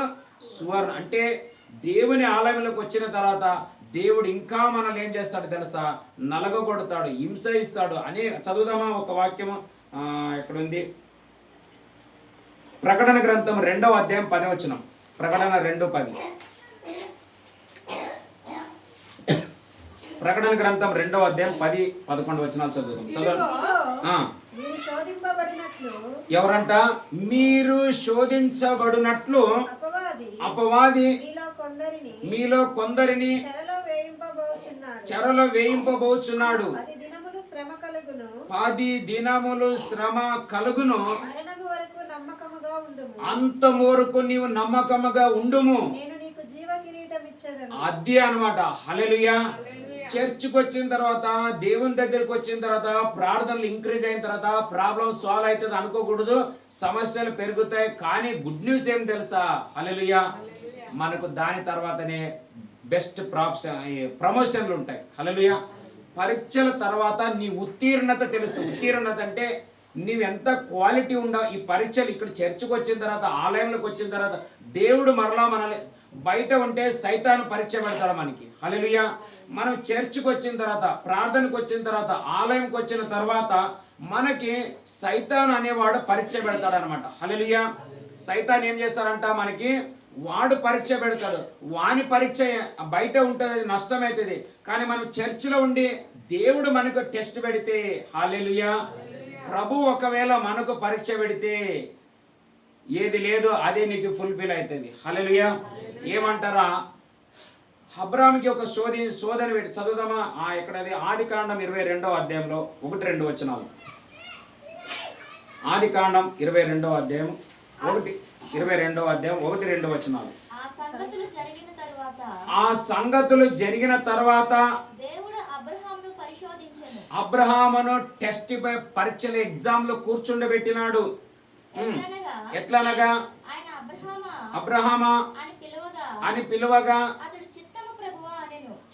సువర్ణ. అంటే దేవుని ఆలయంలోకి వచ్చిన తర్వాత దేవుడు ఇంకా మనల్ని ఏం చేస్తాడు తెలుసా? నలగొడతాడు, హింస ఇస్తాడు అనే. చదువుదామా ఒక వాక్యము? ఎక్కడుంది? ప్రకటన గ్రంథం 2వ అధ్యాయం 10వ వచనం. ప్రకటన 2:10. ప్రకటన గ్రంథం 2వ అధ్యాయం 10-11 వచనాలు చదువుదాం. ఎవరంట? మీరు శోధించబడినట్లు అపవాది మీలో కొందరిని చెరలో వేయింపబోచున్నాడు. 10 దినములు శ్రమ కలుగును, అంతవరకు నీవు నమ్మకముగా ఉండుము. అది అన్నమాట. హల్లెలూయా. చర్చ్కి వచ్చిన తర్వాత, దేవుని దగ్గరికి వచ్చిన తర్వాత, ప్రార్థనలు ఇంక్రీజ్ అయిన తర్వాత ప్రాబ్లం సాల్వ్ అవుతుంది అనుకోకూడదు, సమస్యలు పెరుగుతాయి. కానీ గుడ్ న్యూస్ ఏం తెలుసా? హల్లెలూయా. మనకు దాని తర్వాతనే బెస్ట్ ప్రమోషన్లు ఉంటాయి. హల్లెలూయా. పరీక్షల తర్వాత నీ ఉత్తీర్ణత తెలుస్తుంది. ఉత్తీర్ణత అంటే నీవెంత క్వాలిటీ ఉండవు. ఈ పరీక్షలు ఇక్కడ చర్చ్కి వచ్చిన తర్వాత, ఆలయంలోకి వచ్చిన తర్వాత దేవుడు మరలా మనల్ని బయట ఉంటే సైతాను పరీక్ష పెడతాడు మనకి. హల్లెలూయా. మనం చర్చ్కి వచ్చిన తర్వాత, ప్రార్థనకు వచ్చిన తర్వాత, ఆలయంకి వచ్చిన తర్వాత మనకి సైతాను అనేవాడు పరీక్ష పెడతాడు అనమాట. హల్లెలూయా. సైతాన్ ఏం చేస్తాడంట, మనకి వాడు పరీక్ష పెడతాడు. వాని పరీక్ష బయట ఉంటుంది, నష్టం అవుతుంది. కానీ మనం చర్చిలో ఉండి దేవుడు మనకు టెస్ట్ పెడితే, హల్లెలూయా, ప్రభు ఒకవేళ మనకు పరీక్ష పెడితే ఏది లేదు అదే నీకు ఫుల్ఫిల్ అవుతుంది. హల్లెలూయా. ఏమంటారా? అబ్రాహాముకి ఒక శోధన పెట్టి చదువుదామా? ఎక్కడది? ఆదికాండం 22వ అధ్యాయంలో 1-2 వచనాలు. ఆదికాండం 22వ అధ్యాయం 1-2 వచనాలు. ఆ సంగతులు జరిగిన తర్వాత అబ్రహామును టెస్ట్ పరీక్షలు ఎగ్జామ్ లో కూర్చుండబెట్టినాడు. ఎట్లనగా అబ్రహామా అని పిలువగా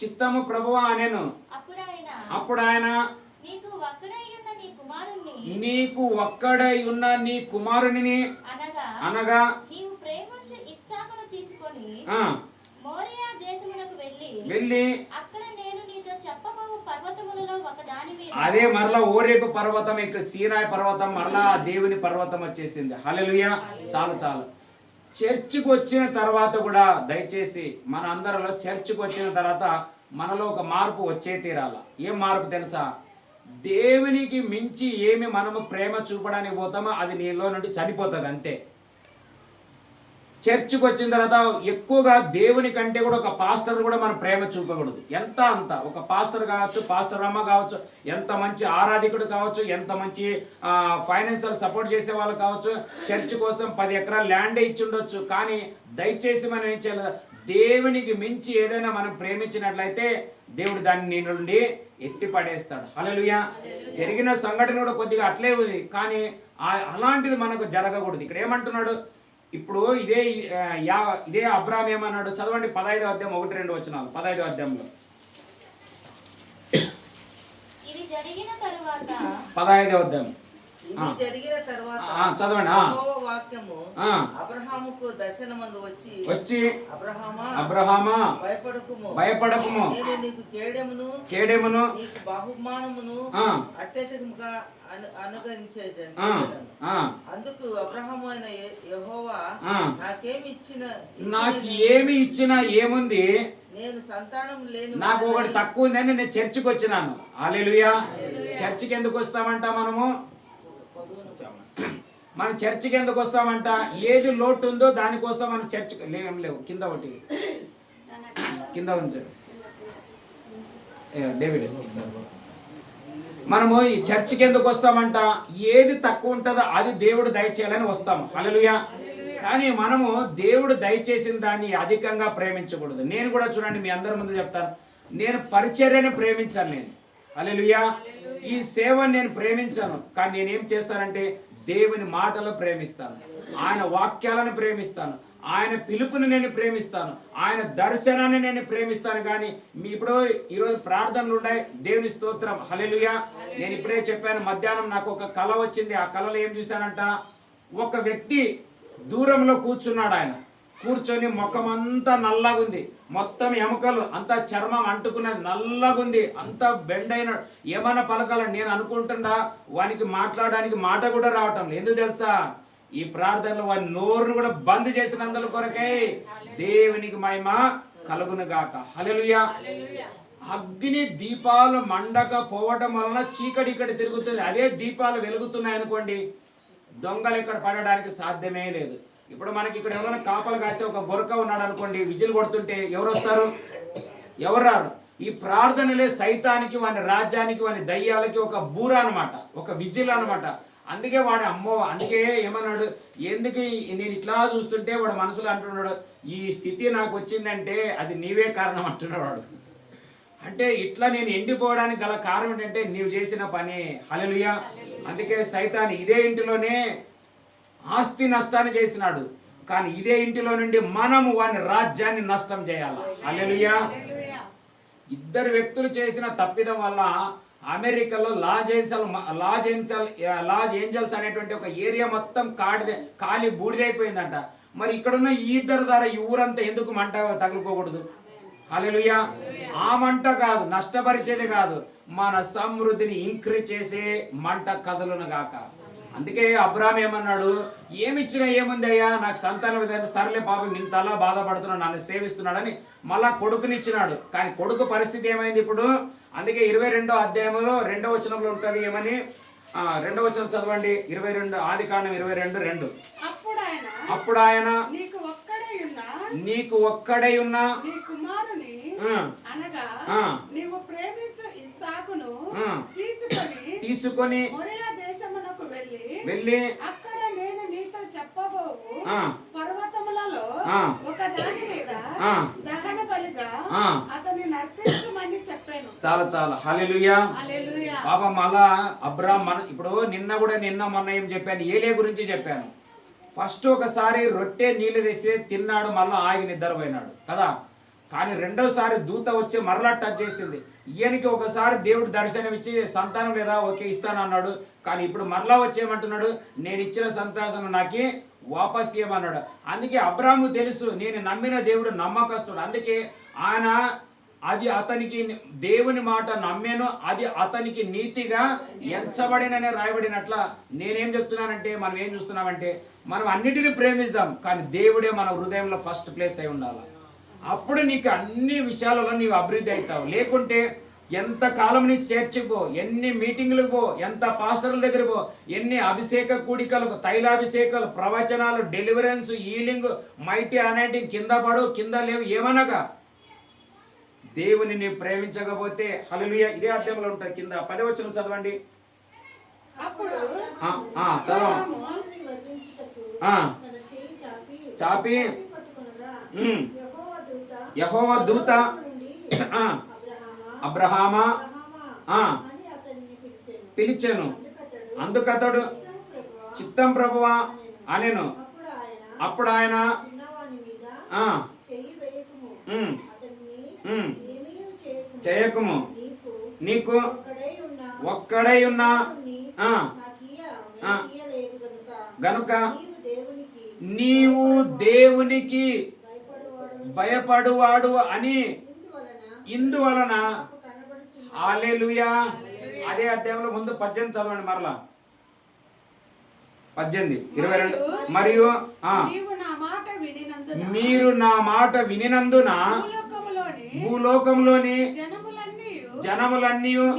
చిత్తము ప్రభువా అనెను. అప్పుడు ఆయన నీకు ఒక్కడై ఉన్న నీ కుమారుని అనగా వెళ్ళి అదే మరలా ఓరేపు పర్వతం, ఇక్కడ సీనాయి పర్వతం, మరలా దేవుని పర్వతం వచ్చేసింది. హల్లెలూయా. చాలు. చర్చికి వచ్చిన తర్వాత కూడా దయచేసి మన అందరిలో చర్చికి వచ్చిన తర్వాత మనలో ఒక మార్పు వచ్చే తీరాల. ఏం మార్పు తెలుసా? దేవునికి మించి ఏమి మనము ప్రేమ చూపడానికి పోతామో అది నీలో నుండి చనిపోతుంది అంతే. చర్చికి వచ్చిన తర్వాత ఎక్కువగా దేవుని కంటే కూడా ఒక పాస్టర్ కూడా మనం ప్రేమ చూపకూడదు. అంత ఒక పాస్టర్ కావచ్చు, పాస్టర్ అమ్మ కావచ్చు, ఎంత మంచి ఆరాధికుడు కావచ్చు, ఎంత మంచి ఫైనాన్షియల్ సపోర్ట్ చేసే వాళ్ళు కావచ్చు, చర్చ్ కోసం 10 ఎకరాల ల్యాండ్ ఇచ్చి ఉండొచ్చు. కానీ దయచేసి మనం ఏం చేయాలి? దేవునికి మించి ఏదైనా మనం ప్రేమించినట్లయితే దేవుడు దాన్ని నీ నుండి ఎత్తి పడేస్తాడు. హల్లెలూయా. జరిగిన సంఘటన కూడా కొద్దిగా అట్లే ఉంది, కానీ అలాంటిది మనకు జరగకూడదు. ఇక్కడ ఏమంటున్నాడు? ఇప్పుడు ఇదే అబ్రాహాం ఏమన్నాడు? చదవండి 15వ అధ్యాయం 1-2 వచనాలు. 15వ అధ్యాయంలో 15వ అధ్యాయం ఇవి జరిగిన తర్వాత చదవండి. యెహోవా వాక్యము ఆ. అబ్రహాముకు దర్శనమందు వచ్చి అబ్రహామా భయపడకుము నేను నీకు కేడెమును నీకు బహుమానమును అత్యధికముగా అనుగ్రహించేదని అందుకు అబ్రహాము అయిన యెహోవా నాకు ఏమి ఇచ్చినా ఏముంది, నేను సంతానం లేని నాకు ఒకటి తక్కువ ఉందని నేను చర్చికి వచ్చినాను. హల్లెలూయా. చర్చికి ఎందుకు వస్తామంట మనం చర్చికి ఎందుకు వస్తామంట? ఏది లోటు ఉందో దానికోసం మనం చర్చికి లేవు. కింద ఒకటి కింద ఉంచాడు డేవిడ్. మనము ఈ చర్చికి ఎందుకు వస్తామంట? ఏది తక్కువ ఉంటుందో అది దేవుడు దయచేయాలని వస్తాము. హల్లెలూయా. కానీ మనము దేవుడు దయచేసిన దాన్ని అధికంగా ప్రేమించకూడదు. నేను కూడా చూడండి, మీ అందరి ముందు చెప్తాను, నేను పరిచర్యను ప్రేమించాను. నేను హల్లెలూయా ఈ సేవను నేను ప్రేమించాను. కానీ నేనేం చేస్తానంటే దేవుని మాటలు ప్రేమిస్తాను, ఆయన వాక్యాలను ప్రేమిస్తాను, ఆయన పిలుపుని నేను ప్రేమిస్తాను, ఆయన దర్శనాన్ని నేను ప్రేమిస్తాను. కానీ ఇప్పుడు ఈరోజు ప్రార్థనలు ఉన్నాయి. దేవుని స్తోత్రం. హల్లెలూయా. నేను ఇప్పుడే చెప్పాను, మధ్యాహ్నం నాకు ఒక కళ వచ్చింది. ఆ కళలో ఏం చూశానంట, ఒక వ్యక్తి దూరంలో కూర్చున్నాడు. ఆయన కూర్చొని ముఖం అంతా నల్లగుంది, మొత్తం ఎముకలు అంతా చర్మం అంటుకున్నది, నల్లగుంది, అంతా బెండ్ అయినాడు. ఏమన్నా పలకాలని నేను అనుకుంటున్నా, వానికి మాట్లాడడానికి మాట కూడా రావటం లేదు. ఎందుకు తెలుసా? ఈ ప్రార్థనలో వాని నోరును కూడా బంద్ చేసినందుల కొరకై దేవునికి మహిమ కలుగును గాక. హల్లెలూయా. అగ్ని దీపాలు మండక పోవటం వలన చీకటి ఇక్కడ తిరుగుతుంది. అదే దీపాలు వెలుగుతున్నాయి అనుకోండి, దొంగలు ఇక్కడ పడడానికి సాధ్యమే లేదు. ఇప్పుడు మనకి ఇక్కడ ఎవరైనా కాపలు కాసే ఒక గొరక ఉన్నాడు అనుకోండి, విజిల్ కొడుతుంటే ఎవరు వస్తారు? ఎవరు రారు. ఈ ప్రార్థనలే సైతానికి, వాని రాజ్యానికి, వాని దయ్యాలకి ఒక బూర అనమాట, ఒక విజిల్ అనమాట. అందుకే వాడు అందుకే ఏమన్నాడు, ఎందుకు నేను ఇట్లా చూస్తుంటే వాడు మనసులో అంటున్నాడు, ఈ స్థితి నాకు వచ్చిందంటే అది నీవే కారణం అంటున్నాడు వాడు. అంటే ఇట్లా నేను ఎండిపోవడానికి గల కారణం ఏంటంటే నీవు చేసిన పని. హల్లెలూయా. అందుకే సైతాన్ ఇదే ఇంటిలోనే ఆస్తి నష్టాన్ని చేసినాడు, కానీ ఇదే ఇంటిలో నుండి మనము వాని రాజ్యాన్ని నష్టం చేయాలి. హల్లెలూయా. ఇద్దరు వ్యక్తులు చేసిన తప్పిదం వల్ల అమెరికాలో లాస్ ఏంజల్స్ అనేటువంటి ఒక ఏరియా మొత్తం కాలి బూడిదైపోయిందంట. మరి ఇక్కడున్న ఈ ఇద్దరు ద్వారా ఈ ఊరంతా ఎందుకు మంట తగులుకోకూడదు? హల్లెలూయా. ఆ మంట కాదు, నష్టపరిచేది కాదు, మన సమృద్ధిని ఇంక్రీజ్ చేసే మంట కదులును గాక. అందుకే అబ్రాహాం ఏమన్నాడు, ఏమిచ్చినా ఏముందయ్యా, నాకు సంతానం సర్లే పాపం ఇంతలా బాధపడుతున్నాడు, నన్ను సేవిస్తున్నాడని మళ్ళా కొడుకునిచ్చినాడు. కానీ కొడుకు పరిస్థితి ఏమైంది ఇప్పుడు? అందుకే 22వ అధ్యాయంలో 2వ వచనంలో ఉంటుంది ఏమని, 2వ వచనం చదవండి. 22 ఆదికాండం 22:2. అప్పుడు ఆయన నీకు ఒక్కడై ఉన్న తీసుకొని వెళ్ళి అక్కడ నేను నీతో చెప్పబోవు పర్వతములలో ఒకదాని మీద దహన బలిగా అతన్ని నర్పించమని చెప్పాను. చాలా హల్లెలూయా. పాపం మళ్ళా అబ్రాహాం ఇప్పుడు నిన్న మొన్న ఏం చెప్పాను, ఏలే గురించి చెప్పాను. ఫస్ట్ ఒకసారి రొట్టె నీళ్ళు తెసి తిన్నాడు, మళ్ళీ ఆగి నిద్రపోయినాడు కదా. కానీ రెండోసారి దూత వచ్చి మరలా టచ్ చేసింది. ఈయనకి ఒకసారి దేవుడు దర్శనం ఇచ్చి సంతానం లేదా, ఓకే ఇస్తాను అన్నాడు. కానీ ఇప్పుడు మరలా వచ్చేయమంటున్నాడు, నేను ఇచ్చిన సంతానం నాకు వాపస్ ఇవ్వమన్నాడు. అందుకే అబ్రాహాము తెలుసు, నేను నమ్మిన దేవుడు నమ్మకస్తుడు. అందుకే ఆయన అది అతనికి దేవుని మాట నమ్మేను, అది అతనికి నీతిగా ఎంచబడిననే రాయబడినట్ల. నేనేం చెప్తున్నానంటే, మనం ఏం చూస్తున్నామంటే, మనం అన్నిటిని ప్రేమిస్తాం, కానీ దేవుడే మన హృదయంలో ఫస్ట్ ప్లేస్ అయి ఉండాలి. అప్పుడు నీకు అన్ని విషయాలలో నీవు అభివృద్ధి అవుతావు. లేకుంటే ఎంత కాలం నీకు చేర్చిపో, ఎన్ని మీటింగ్లకు పో, ఎంత పాస్టర్ల దగ్గర పో, ఎన్ని అభిషేక కూడికలకు, తైలాభిషేకాలు, ప్రవచనాలు, డెలివరెన్స్, హీలింగ్, మైటీ అనేటింగ్, కింద పడు కింద లేవు ఏమనగా దేవుని నీవు ప్రేమించకపోతే, హల్లెలూయా. ఇదే అధ్యాయంలో ఉంటుంది కింద 10వ వచనం చదవండి. చాపి యెహోవా దూత అబ్రహామా పిలిచెను. అందుకతడు చిత్తం ప్రభువా అనెను. అప్పుడు ఆయన చేయకుము, నీకు ఒక్కడై ఉన్నా ఆ. ఇయ్యలేదు గనుక నీవు దేవునికి నీవు దేవునికి భయపడువాడు భయపడువాడు అని ఇందువలన హల్లెలూయా. అదే అధ్యాయంలో ముందు 18 చదవండి మరలా. 18, 22. మరియు నీవు నా మాట వినినందున మీరు నా మాట వినినందున భూలోకంలోని జనములన్నీ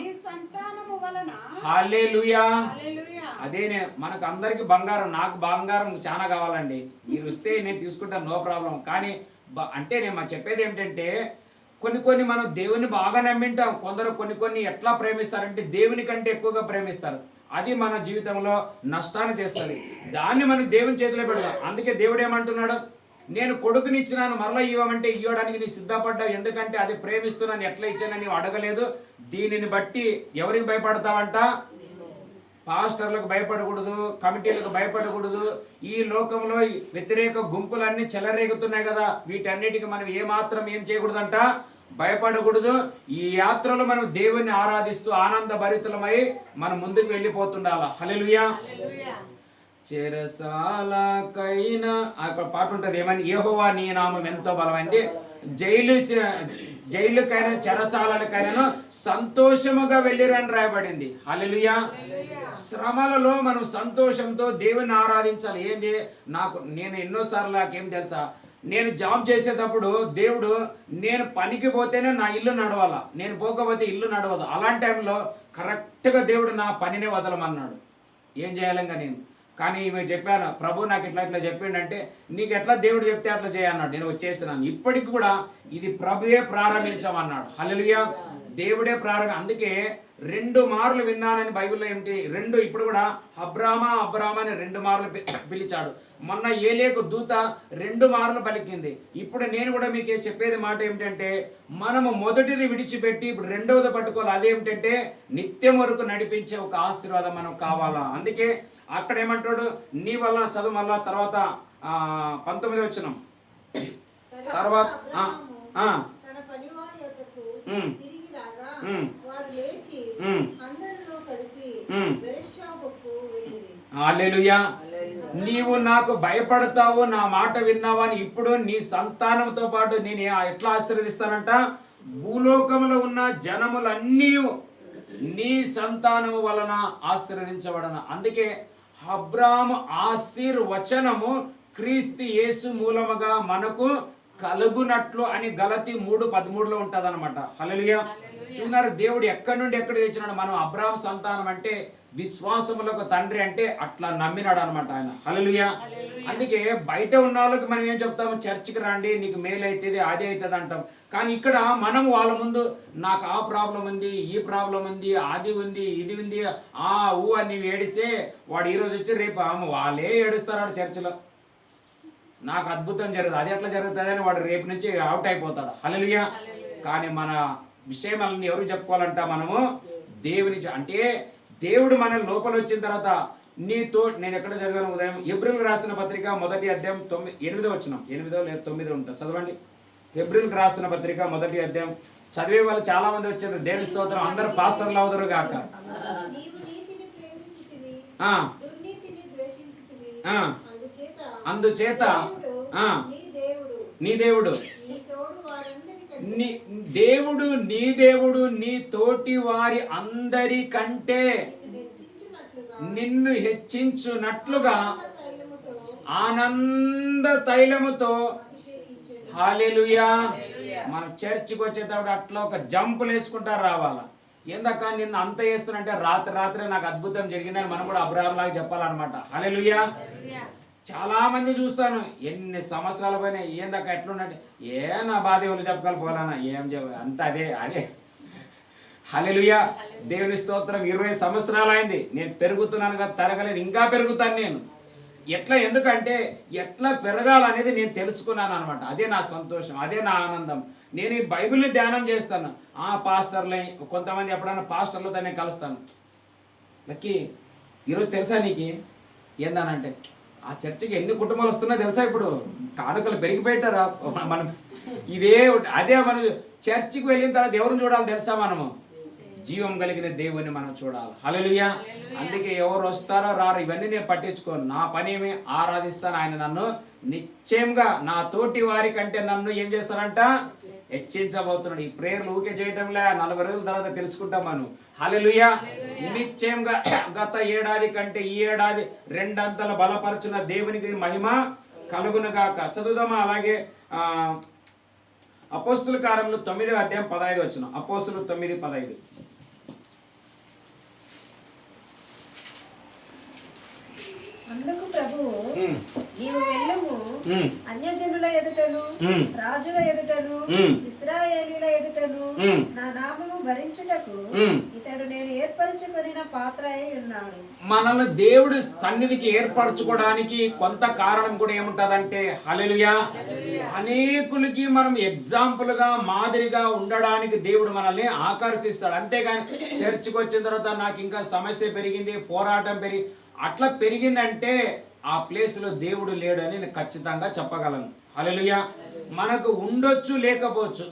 నీ సంతానము వలన హల్లెలూయా. హల్లెలూయా. అదేనే మనకు అందరికి బంగారం, నాకు బంగారం చాలా కావాలండి. మీరు వస్తే నేను తీసుకుంటాను, నో ప్రాబ్లం. కానీ అంటే నేను చెప్పేది ఏమిటంటే కొన్ని మనం దేవుని బాగా నమ్మింటాం. కొందరు కొన్ని ఎట్లా ప్రేమిస్తారంటే దేవుని కంటే ఎక్కువగా ప్రేమిస్తారు. అది మన జీవితంలో నష్టాన్ని తెస్తుంది. దాన్ని మనం దేవుని చేతిలో పెడదాం. అందుకే దేవుడు ఏమంటున్నాడు, నేను కొడుకునిచ్చినాను మరలా ఇవ్వమంటే ఇవ్వడానికి నీ సిద్ధపడ్డావు. ఎందుకంటే అది ప్రేమిస్తున్నాను, ఎట్లా ఇచ్చానని నీవు అడగలేదు. దీనిని బట్టి ఎవరికి భయపడతావంట? పాస్టర్లకు భయపడకూడదు, కమిటీలకు భయపడకూడదు. ఈ లోకంలో వ్యతిరేక గుంపులన్నీ చెలరేగుతున్నాయి కదా, వీటన్నిటికి మనం ఏమాత్రం ఏం చేయకూడదంట? భయపడకూడదు. ఈ యాత్రలో మనం దేవుణ్ణి ఆరాధిస్తూ ఆనంద భరితులమై మనం ముందుకు వెళ్ళిపోతుండాల. హల్లెలూయా. చెరసాలకైనా అక్కడ పాట ఉంటుంది, ఏమని? యెహోవా నీ నామం ఎంతో బలమైంది, జైలుకైనా చెరసాలకైనా సంతోషముగా వెళ్ళిరని రాయబడింది. హల్లెలూయా. శ్రమలలో మనం సంతోషంతో దేవుని ఆరాధించాలి. ఏంది? నేను ఎన్నోసార్లు నాకేం తెలుసా, నేను జాబ్ చేసేటప్పుడు దేవుడు నేను పనికి పోతేనే నా ఇల్లు నడవాలా, నేను పోకపోతే ఇల్లు నడవదు. అలాంటి టైంలో కరెక్ట్గా దేవుడు నా పనినే వదలమన్నాడు. ఏం చేయాలంగా నేను కానీ ఈమె చెప్పాను, ప్రభు నాకు ఇట్లా చెప్పిండంటే నీకు ఎట్లా దేవుడు చెప్తే అట్లా చేయన్నాడు. నేను వచ్చేసినాను. ఇప్పటికి కూడా ఇది ప్రభువే ప్రారంభించమన్నాడు. హల్లెలూయా. దేవుడే అందుకే 2 మార్లు విన్నానని బైబిల్లో ఏమిటి? 2 ఇప్పుడు కూడా అబ్రామా అని 2 మార్లు పిలిచాడు. మొన్న ఏలేకు దూత 2 మార్లు పలికింది. ఇప్పుడు నేను కూడా మీకు చెప్పేది మాట ఏమిటంటే మనము మొదటిది విడిచిపెట్టి ఇప్పుడు రెండవది పట్టుకోవాలి. అదేమిటంటే నిత్యం వరకు నడిపించే ఒక ఆశీర్వాదం మనకు కావాలా. అందుకే అక్కడ ఏమంటాడు, నీ వల్ల చదువు మళ్ళా తర్వాత 19 వచనం తర్వాత తన పనివారి యొద్దకు తిరిగి రాగా వారు లేచి అందరిలో కలిపి బెర్షెబాకు వెళ్ళిరి. హల్లెలూయా. నీవు నాకు భయపడతావు, నా మాట విన్నావని ఇప్పుడు నీ సంతానంతో పాటు నేను ఎట్లా ఆశీర్వదిస్తానంట? భూలోకంలో ఉన్న జనములన్నీ నీ సంతానము వలన ఆశీర్వదించబడన. అందుకే అబ్రాహాము ఆశీర్వచనము క్రీస్తు యేసు మూలముగా మనకు కలుగునట్లు అని గలతీ 3:13 ఉంటది అనమాట. హల్లెలూయా. చూస్తున్నారు దేవుడు ఎక్కడి నుండి ఎక్కడ తెచ్చినాడు. మనం అబ్రాహాము సంతానం అంటే విశ్వాసములకు తండ్రి అంటే అట్లా నమ్మినాడు అనమాట ఆయన. హల్లెలూయా. అందుకే బయట ఉన్న వాళ్ళకి మనం ఏం చెప్తాము, చర్చికి రండి నీకు మేలు అవుతుంది అది అవుతుంది అంటాం. కానీ ఇక్కడ మనం వాళ్ళ ముందు నాకు ఆ ప్రాబ్లం ఉంది, ఈ ప్రాబ్లం ఉంది, అది ఉంది, ఇది ఉంది అని ఏడిస్తే వాడు ఈరోజు వచ్చి రేపు వాళ్ళే ఏడుస్తారు చర్చిలో. నాకు అద్భుతం జరుగుతుంది, అది ఎట్లా జరుగుతుంది అని వాడు రేపు నుంచి అవుట్ అయిపోతాడు. హల్లెలూయా. కానీ మన విషయాలన్నీ ఎవరు చెప్పుకోవాలంట? మనము దేవుని. అంటే దేవుడు మన లోపల వచ్చిన తర్వాత నీతో నేను ఎక్కడ చదివాను ఉదయం హెబ్రీయులకు రాసిన పత్రిక 1వ అధ్యాయం 8వ వచనం, 8 లేదా 9 ఉంటుంది చదవండి. హెబ్రీయులకు రాసిన పత్రిక 1వ అధ్యాయం చదివే వాళ్ళు చాలా మంది వచ్చారు. దేవుని స్తోత్రం. అందరూ పాస్టర్లు అవుతారు కాక. నీవు నీతిని ప్రేమించితివి, దుర్నీతిని ద్వేషించితివి. అందుచేత నీ దేవుడు నీ దేవుడు నీ తోటి వారి అందరికంటే నిన్ను హెచ్చించునట్లుగా ఆనంద తైలముతో. హల్లెలూయా. మనం చర్చికి వచ్చేటప్పుడు అట్లా ఒక జంపులు వేసుకుంటారు రావాలా. ఏందక్క నిన్ను అంత చేస్తున్నంటే రాత్రి నాకు అద్భుతం జరిగిందని మనం కూడా అబ్రాహాం లాగా చెప్పాలన్నమాట. హల్లెలూయా. చాలా మంది చూస్తాను ఎన్ని సంవత్సరాల పైన ఏందక్క ఎట్లున్నట్టు నా బాధ ఎవరు చెప్పగలిపోలానా ఏం అంత అదే. హల్లెలూయా. దేవుని స్తోత్రం. 20 సంవత్సరాలు అయింది నేను పెరుగుతున్నాను కదా, తరగలేదు, ఇంకా పెరుగుతాను నేను. ఎందుకంటే ఎట్లా పెరగాలనేది నేను తెలుసుకున్నాను అనమాట. అదే నా సంతోషం, అదే నా ఆనందం. నేను ఈ బైబిల్ని ధ్యానం చేస్తాను. పాస్టర్లే కొంతమంది ఎప్పుడైనా పాస్టర్లతో నేను కలుస్తాను. లక్కీ ఈరోజు తెలుసా నీకు ఏందనంటే ఆ చర్చికి ఎన్ని కుటుంబాలు వస్తున్నాయో తెలుసా? ఇప్పుడు కానుకలు పెరిగిపోయారా మనం. అదే మనం చర్చికి వెళ్ళిన తర్వాత ఎవరిని చూడాలి తెలుసా? మనము జీవం కలిగిన దేవుని మనం చూడాలి. హల్లెలూయా. అందుకే ఎవరు వస్తారో రారు ఇవన్నీ నేను పట్టించుకోను. నా పని ఏమి ఆరాధిస్తాను. ఆయన నన్ను నిశ్చయంగా నా తోటి వారి కంటే నన్ను ఏం చేస్తారంట హెచ్చించబోతున్నాడు. ఈ ప్రేయర్లు ఊకే చేయటంలే, 40 రోజుల తర్వాత తెలుసుకుంటాం మనం. హల్లెలూయా. నిశ్చయంగా గత ఏడాది కంటే ఈ ఏడాది 2 అంతల బలపరచిన దేవునికి మహిమ కలుగునుగాక. చదువుదామా? అలాగే అపోస్తుల కార్యములు 9వ అధ్యాయం 15 వచనం. అపోస్తులు 9:15. అందుకు ప్రభువు, నీవు వెళ్ళుము, అన్యజనుల ఎదుటను రాజుల ఎదుటను ఇశ్రాయేలీల ఎదుటను నా నామము భరించుటకు ఇతడు నేను ఏర్పరచుకొనిన పాత్ర అయి ఉన్నాడు. మనల్ని దేవుడు సన్నిధికి ఏర్పరచుకోవడానికి కొంత కారణం కూడా ఏముంటదంటే హల్లెలూయా, అనేకులకి మనం ఎగ్జాంపుల్ గా మాదిరిగా ఉండడానికి దేవుడు మనల్ని ఆకర్షిస్తాడు. అంతేగాని చర్చికి వచ్చిన తర్వాత నాకు ఇంకా సమస్య పెరిగింది, పోరాటం పెరిగి అట్లా పెరిగిందంటే ఆ ప్లేస్ లో దేవుడు లేడు అని నేను ఖచ్చితంగా చెప్పగలను. హల్లెలూయా. మనకు ఉండొచ్చు, లేకపోవచ్చు.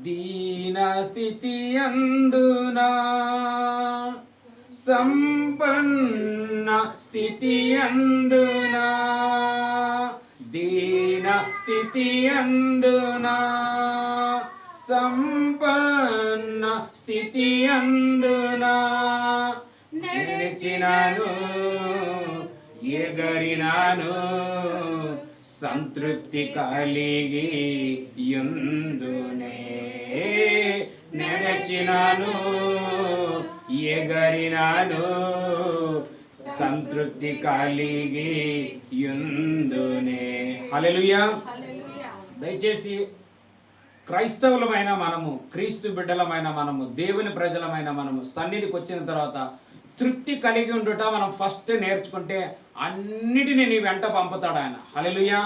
దీన స్థితి అందునా సంపన్న స్థితి అందునా, దీన స్థితి అందునా సంపన్న స్థితి అందునా నడిచినాను ఎగరినాను సంతృప్తి కలిగి యుందునే, నడిచినాను ఎగరినాను సంతృప్తి కలిగి యుందునే. హల్లెలూయా. దయచేసి క్రైస్తవులమైన మనము, క్రీస్తు బిడ్డలమైన మనము, దేవుని ప్రజలమైన మనము సన్నిధికి వచ్చిన తర్వాత తృప్తి కలిగి ఉండుట మనం ఫస్ట్ నేర్చుకుంటే అన్నిటిని నీ వెంట పంపుతాడు ఆయన. హల్లెలూయా.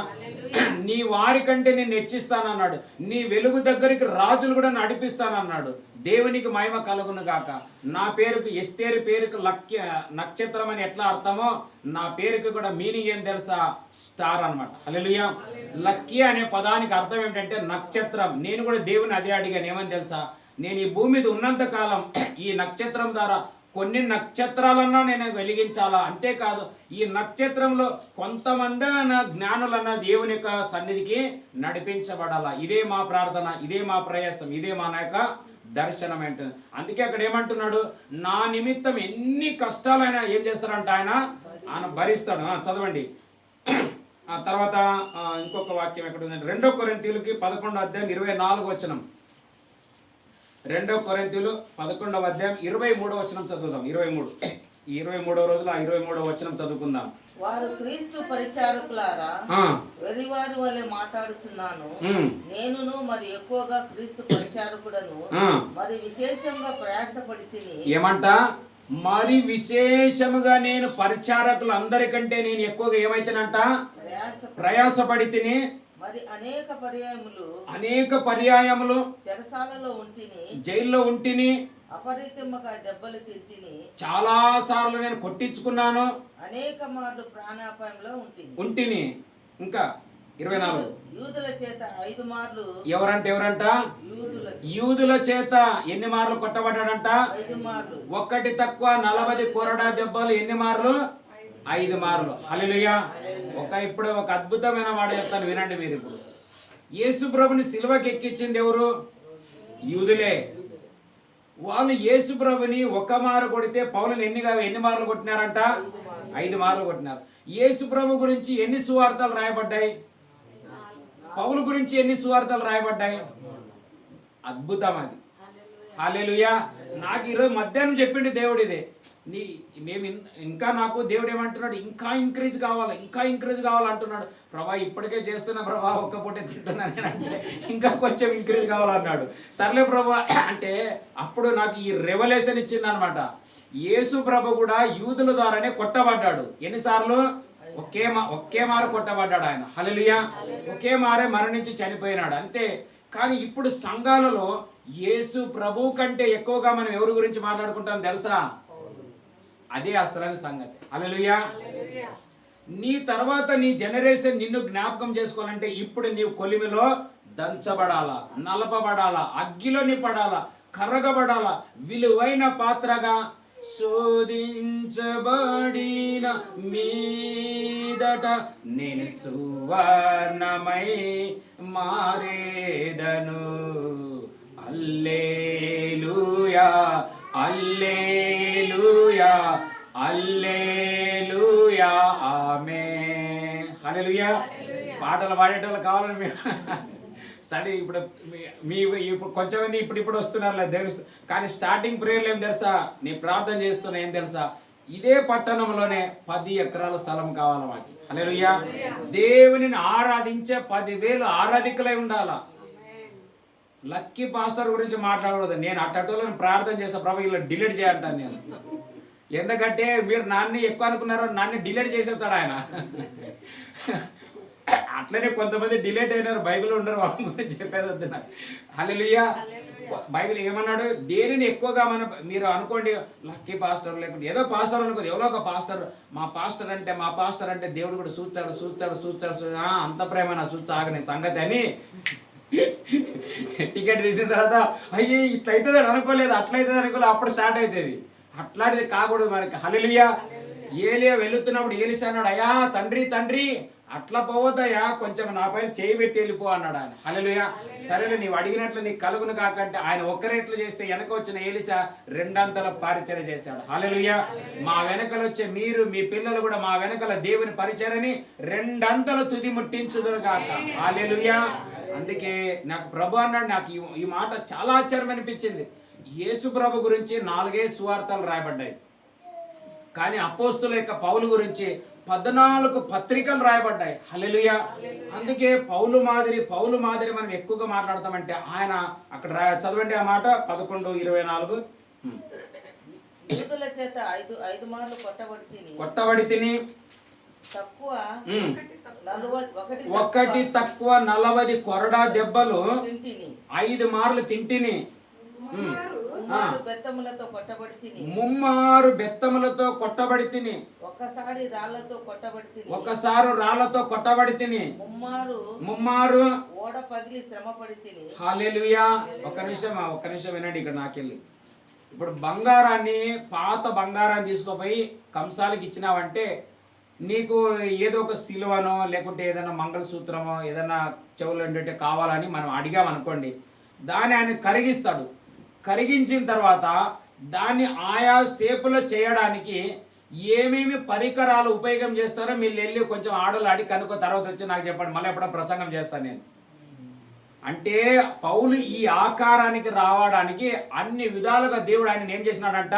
నీ వారి కంటే నేను హెచ్చిస్తానన్నాడు. నీ వెలుగు దగ్గరికి రాజులు కూడా నడిపిస్తానన్నాడు. దేవునికి మహిమ కలుగును గాక. నా పేరుకు ఎస్తేరు పేరుకు నక్షత్రం అని ఎట్లా అర్థమో నా పేరుకు కూడా మీనింగ్ ఏం తెలుసా? స్టార్ అన్నమాట. హల్లెలూయా. లక్కీ అనే పదానికి అర్థం ఏంటంటే నక్షత్రం. నేను కూడా దేవుని అదే అడిగాను, ఏమని తెలుసా? నేను ఈ భూమి మీద ఉన్నంత కాలం ఈ నక్షత్రం ద్వారా కొన్ని నక్షత్రాలన్నా నేను వెలిగించాలా, అంతేకాదు ఈ నక్షత్రంలో కొంతమంది జ్ఞానులన్న దేవుని యొక్క సన్నిధికి నడిపించబడాలా. ఇదే మా ప్రార్థన, ఇదే మా ప్రయాసం, ఇదే మా యొక్క దర్శనం ఏంటంటే. అందుకే అక్కడ ఏమంటున్నాడు? నా నిమిత్తం ఎన్ని కష్టాలైనా ఏం చేస్తారంట ఆయన భరిస్తాడు. చదవండి. తర్వాత ఇంకొక వాక్యం ఎక్కడ ఉందంటే 2 కొరింథీయులకి 11వ అధ్యాయం 24వ వచనం. 2 కొరింథీయులు 11వ అధ్యాయం 23వ వచనం చదువుదాం. 23వ రోజులో 23వ వచనం చదువుకుందాం. వారు క్రీస్తు పరిచారకులారా, వెరివారి వలె మాట్లాడుచున్నాను. నేనును మరి ఎక్కువగా క్రీస్తు పరిచారకుడను, మరి విశేషంగా ప్రయాసపడి తిని. ఏమంట? మరి విశేషముగా నేను పరిచారకులు అందరికంటే నేను ఎక్కువగా ఏమైతేనంట ప్రయాసపడి తిని, మరి అనేక పర్యాయములు చెరసాలలో ఉంటిని, జైల్లో ఉంటిని, అపరితముగా దెబ్బలు తిని, చాలా సార్లు నేను కొట్టించుకున్నాను, అనేక మార్లు ప్రాణాపాయంలో ఉంటిని. ఇంకా 24 యూదుల చేత 5 మార్లు. ఎవరంట? యూదుల చేత ఎన్ని మార్లు కొట్టబడ్డాడంట? 5 మార్లు. ఒక్కటి తక్కువ 40 కొరడా దెబ్బలు. ఎన్ని మార్లు? 5 మార్లు. హల్లెలూయా. ఇప్పుడు ఒక అద్భుతమైన మాట చెప్తాను, వినండి మీరు. ఇప్పుడు యేసు ప్రభుని సిలువకి ఎక్కించింది ఎవరు? యూదులే. వాళ్ళు యేసు ప్రభుని ఒక మారు కొడితే పౌలుని ఎన్ని మార్లు కొట్టినారంట? 5 మార్లు కొట్టినారు. యేసు ప్రభు గురించి ఎన్ని సువార్తలు రాయబడ్డాయి? పౌలు గురించి ఎన్ని సువార్తలు రాయబడ్డాయి? అద్భుతం అది. హల్లెలూయా. నాకు ఈరోజు మధ్యాహ్నం చెప్పిండు దేవుడు ఇదే. ఇంకా నాకు దేవుడు ఏమంటున్నాడు? ఇంకా ఇంక్రీజ్ కావాలంటున్నాడు. ప్రభా ఇప్పటికే చేస్తున్నా ప్రభా, ఒక్క పూటే తింటున్నాను అంటే ఇంకా కొంచెం ఇంక్రీజ్ కావాలన్నాడు. సర్లే ప్రభా అంటే అప్పుడు నాకు ఈ రెవల్యూషన్ ఇచ్చింది అనమాట. యేసు ప్రభు కూడా యూదుల ద్వారానే కొట్టబడ్డాడు. ఎన్నిసార్లు? ఒకే మారు కొట్టబడ్డాడు ఆయన. హల్లెలూయా. ఒకే మారే మరణించి చనిపోయినాడు అంతే. కానీ ఇప్పుడు సంఘాలలో యేసు ప్రభు కంటే ఎక్కువగా మనం ఎవరి గురించి మాట్లాడుకుంటాం తెలుసా? అదే అసలైన సంగతి. హల్లెలూయా. నీ తర్వాత నీ జనరేషన్ నిన్ను జ్ఞాపకం చేసుకోవాలంటే ఇప్పుడు నీవు కొలిమిలో దంచబడాలా, నలపబడాలా, అగ్గిలోని పడాలా. కరగబడాల, విలువైన పాత్రగా శోధించబడిన మీదట నేను సువర్ణమై మారేదను. అల్లెలూయా అల్లెలూయా అల్లెలూయా ఆమేన్. హల్లెలూయా. పాటలు పాడేటోళ్ళు కావాలని మేము సరే ఇప్పుడు ఇప్పుడు కొంచెం మంది ఇప్పుడు వస్తున్నారు దేవుని, కానీ స్టార్టింగ్ ప్రేయర్లు ఏం తెలుసా, నీ ప్రార్థన చేస్తున్నా ఏం తెలుసా, ఇదే పట్టణంలోనే 10 ఎకరాల స్థలం కావాలి మాకు. హల్లెలూయా. దేవునిని ఆరాధించే 10,000 ఆరాధికులై ఉండాలా. లక్కీ పాస్టర్ గురించి మాట్లాడకూడదు. నేను అట్టటోళ్ళని ప్రార్థన చేస్తా, ప్రభు ఇలా డిలీట్ చేయంటాను నేను. ఎందుకంటే మీరు నాన్ని ఎక్కువ అనుకున్నారో నాన్ని డిలీట్ చేసేస్తాడు ఆయన. అట్లనే కొంతమంది డిలేట్ అయినారు, బైబిల్ ఉండరు, వాళ్ళ గురించి చెప్పేది వద్దు నాకు. హల్లెలూయా. బైబిల్ ఏమన్నాడు, దేనిని ఎక్కువగా మీరు అనుకోండి, లక్కీ పాస్టర్ లేకుంటే ఏదో పాస్టర్ అనుకోదు, ఎవరో ఒక పాస్టర్, మా పాస్టర్ అంటే దేవుడు కూడా చూచాడు అంత ప్రేమ నా ఆగనే సంగతి అని టికెట్ తీసిన తర్వాత అయ్యి ఇట్లయితుంది అనుకోలేదు, అట్లయితుంది అనుకోలేదు, అప్పుడు స్టార్ట్ అవుతుంది. అట్లాంటిది కాకూడదు మనకి. హల్లెలూయా. ఏలియా వెళుతున్నప్పుడు ఏలిసా అన్నాడు, అయ్యా తండ్రి అట్లా పోవద్దయ్యా, కొంచెం నా పైన చేయి పెట్టి వెళ్ళిపో అన్నాడు ఆయన. హల్లెలూయా. సరేలే నీవు అడిగినట్లు నీకు కలుగును కాకంటే ఆయన ఒక్కరేట్లు చేస్తే వెనక వచ్చిన ఏలిసా 2 అంతల పరిచర్య చేశాడు. హల్లెలూయా. మా వెనకలు వచ్చే మీరు మీ పిల్లలు కూడా మా వెనకల దేవుని పరిచర్యని 2 అంతలు తుది ముట్టించుదురు గాక. హల్లెలూయా. అందుకే నాకు ప్రభు అన్నాడు, నాకు ఈ మాట చాలా ఆశ్చర్యం అనిపించింది. యేసు ప్రభు గురించి 4 సువార్తలు రాయబడ్డాయి, కానీ అపోస్తుల యొక్క పౌలు గురించి 14 పత్రికలు రాయబడ్డాయి. హల్లెలూయా. అందుకే పౌలు మాదిరి మనం ఎక్కువగా మాట్లాడతామంటే ఆయన అక్కడ చదవండి ఆ మాట 11:24. యూదుల చేత 5 మార్లు కొట్టబడి తిని ఒకటి తక్కువ 40 కొరడా దెబ్బలు 5 మార్లు తింటిని. 3 బెత్తములతో కొట్టబడి తిని, ఒకసారి రాళ్లతో కొట్టబడి తిని, ముమ్మారు ఓడ పగిలి శ్రమపడి తిని. హల్లెలూయా. ఒక్క నిమిషం వినండి ఇక్కడ నాకెళ్ళి. ఇప్పుడు బంగారాన్ని, పాత బంగారాన్ని తీసుకుపోయి కంసాలకి ఇచ్చినావంటే నీకు ఏదో ఒక సిలువనో లేకుంటే ఏదైనా మంగళసూత్రమో ఏదైనా చెవులు అంటే కావాలని మనం అడిగామనుకోండి, దాన్ని ఆయన కరిగిస్తాడు. కరిగించిన తర్వాత దాన్ని ఆయా షేపులో చేయడానికి ఏమేమి పరికరాలు ఉపయోగం చేస్తారో మీరు వెళ్ళి కొంచెం ఆడలాడి కనుక్కో, తర్వాత వచ్చి నాకు చెప్పండి, మళ్ళీ ఎప్పుడో ప్రసంగం చేస్తాను నేను. అంటే పౌలు ఈ ఆకారానికి రావడానికి అన్ని విధాలుగా దేవుడు ఆయన ఏం చేసినాడంట,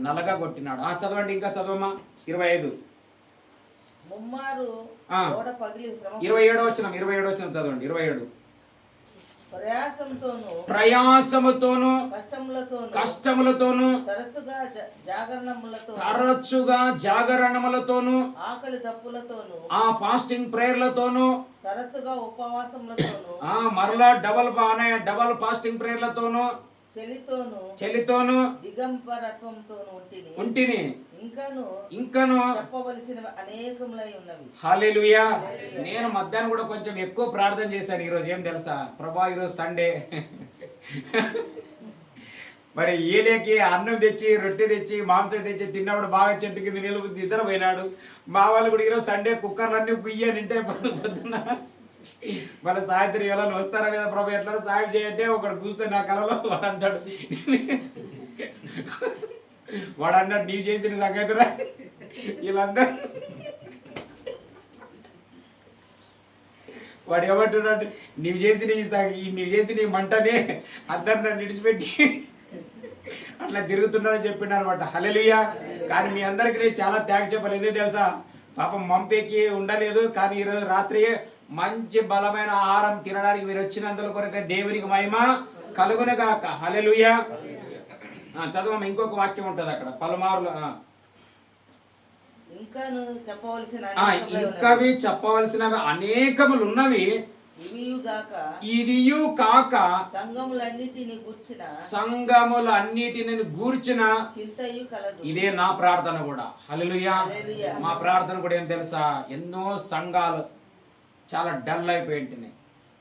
నలగా కొట్టినాడు. చదవండి, ఇంకా చదవమ్మా. 25 27 వచ్చిన చదవండి. 27 ప్రయాసముతోను కష్టములతోను తరచుగా జాగరణములతోను ఆకలి దప్పులతోను ఫాస్టింగ్ ప్రేయర్లతోను తరచుగా ఉపవాసములతోను మరలా డబల్ ఫాస్టింగ్ ప్రేయర్లతోను చలితోను దిగంబరత్వంతోను ఉంటిని. ఇంకను చెప్పవలసినవి అనేకములై ఉన్నవి. హల్లెలూయా. నేను మధ్యాహ్నం కూడా కొంచెం ఎక్కువ ప్రార్థన చేశాను ఈరోజు. ఏం తెలుసా ప్రభా, ఈరోజు సండే మరి ఏలేకి అన్నం తెచ్చి రొట్టె తెచ్చి మాంసం తెచ్చి తిన్నప్పుడు బాగా చెట్టు కింద నిద్ర పోయినాడు. మా వాళ్ళు కూడా ఈరోజు సండే కుక్కర్లన్నీ కుయ్య నింటే పొద్దున్న మన సాయంత్రం ఎలా వస్తారా కదా ప్రభు, ఎట్లా సాయం చేయంటే ఒకడు కూర్చొని నా కలలో వాడు అంటాడు, నీవు చేసిన సంగతిరా వీళ్ళందరూ. వాడు ఏమంటున్నాడు, నీవు చేసిన ఈ మంటనే అందరు నన్ను విడిచిపెట్టి అట్లా తిరుగుతున్నారని చెప్పిండు అనమాట. హల్లెలూయా. కానీ మీ అందరికీ నేను చాలా త్యాగం చెప్పాలి. ఏదో తెలుసా, పాపం మంపేకి ఉండలేదు, కానీ ఈరోజు రాత్రి మంచి బలమైన ఆహారం తినడానికి మీరు వచ్చినందుల కొరకు దేవునికి మహిమ కలుగునుగాక. హల్లెలూయా. చదవమ్మ, ఇంకొక వాక్యం ఉంటుంది అక్కడ పలుమార్లు. ఇంకవి చెప్పవలసినవి అనేకములు ఉన్నవి, ఇదియు కాక సంఘములన్నిటిని గూర్చిన చింతయు కలదు. ఇదే నా ప్రార్థన కూడా. హల్లెలూయా. మా ప్రార్థన కూడా ఏం తెలుసా, ఎన్నో సంఘాలు చాలా డల్ అయిపోయింటున్నాయి,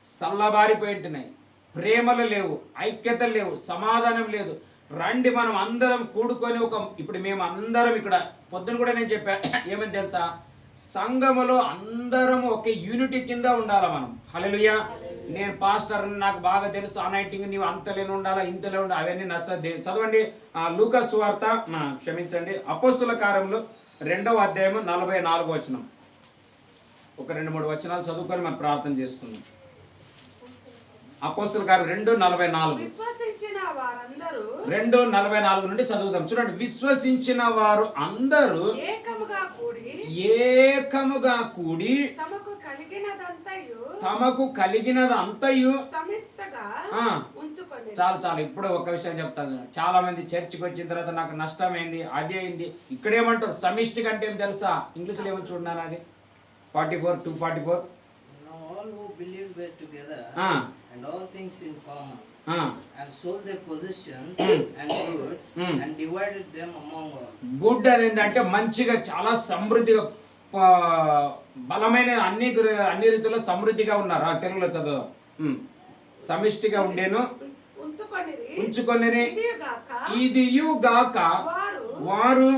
సల్లబారిపోయింటున్నాయి. ప్రేమలు లేవు, ఐక్యతలు లేవు, సమాధానం లేదు. రండి మనం అందరం కూడుకొని ఇప్పుడు మేము అందరం ఇక్కడ పొద్దున కూడా నేను చెప్పాను ఏమని తెలుసా, సంఘములో అందరం ఒకే యూనిటీ కింద ఉండాలి మనం. హల్లెలూయా. నేను పాస్టర్ నాకు బాగా తెలుసు, అనైటింగ్ నీవు అంతలేని ఉండాలా ఇంతలే ఉండాలి అవన్నీ నచ్చదు. చదవండి లూకా సువార్త, క్షమించండి, అపోస్తుల కార్యములు 2వ అధ్యాయము 44వ వచనం. ఒక 2-3 వచనాలు చదువుకొని మనం ప్రార్థన చేసుకుందాం. అపోస్తుల కార్యం 2:44. విశ్వసించిన వారందరూ 2:44 నుండి చదువుదాం. చూడండి, విశ్వసించిన వారు అందరూ ఏకముగా కూడి తమకు కలిగినదంతయు చాలు. ఇప్పుడు ఒక విషయం చెప్తాను. చాలా మంది చర్చికి వచ్చిన తర్వాత నాకు నష్టమైంది, అది అయింది. ఇక్కడ ఏమంటారు సమిష్టి కంటే ఏం తెలుసా? ఇంగ్లీష్లో ఏమో చూడన్నాను, అది 44:244. All who believed were together and all things in common and sold their possessions and goods and divided them among all. Good అనేది అంటే మంచిగా, చాలా సమృద్ధిగా, బలమైన అన్ని రీతిలో సమృద్ధిగా ఉన్నారు. తెలుగులో చదువు. సమిష్టిగా ఉండేను ఉంచుకొని ఇదియుగాక వారు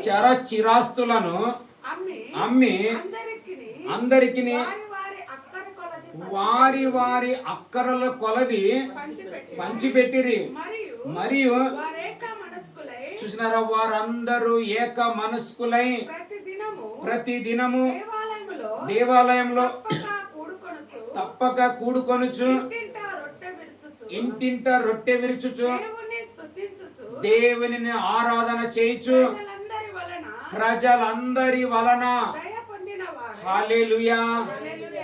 చరచిరాస్తులను అమ్మి అందరికి వారి అక్కరల కొలది పంచిపెట్టిరి. మరియు చూసినారా, వారందరూ ఏక మనస్కులై ప్రతి దినము దేవాలయంలో తప్పక కూడుకొనుచు ఇంటింట రొట్టె విరుచుచు దేవునిని ఆరాధన చేయుచు ప్రజలందరి వలన. హల్లెలూయా.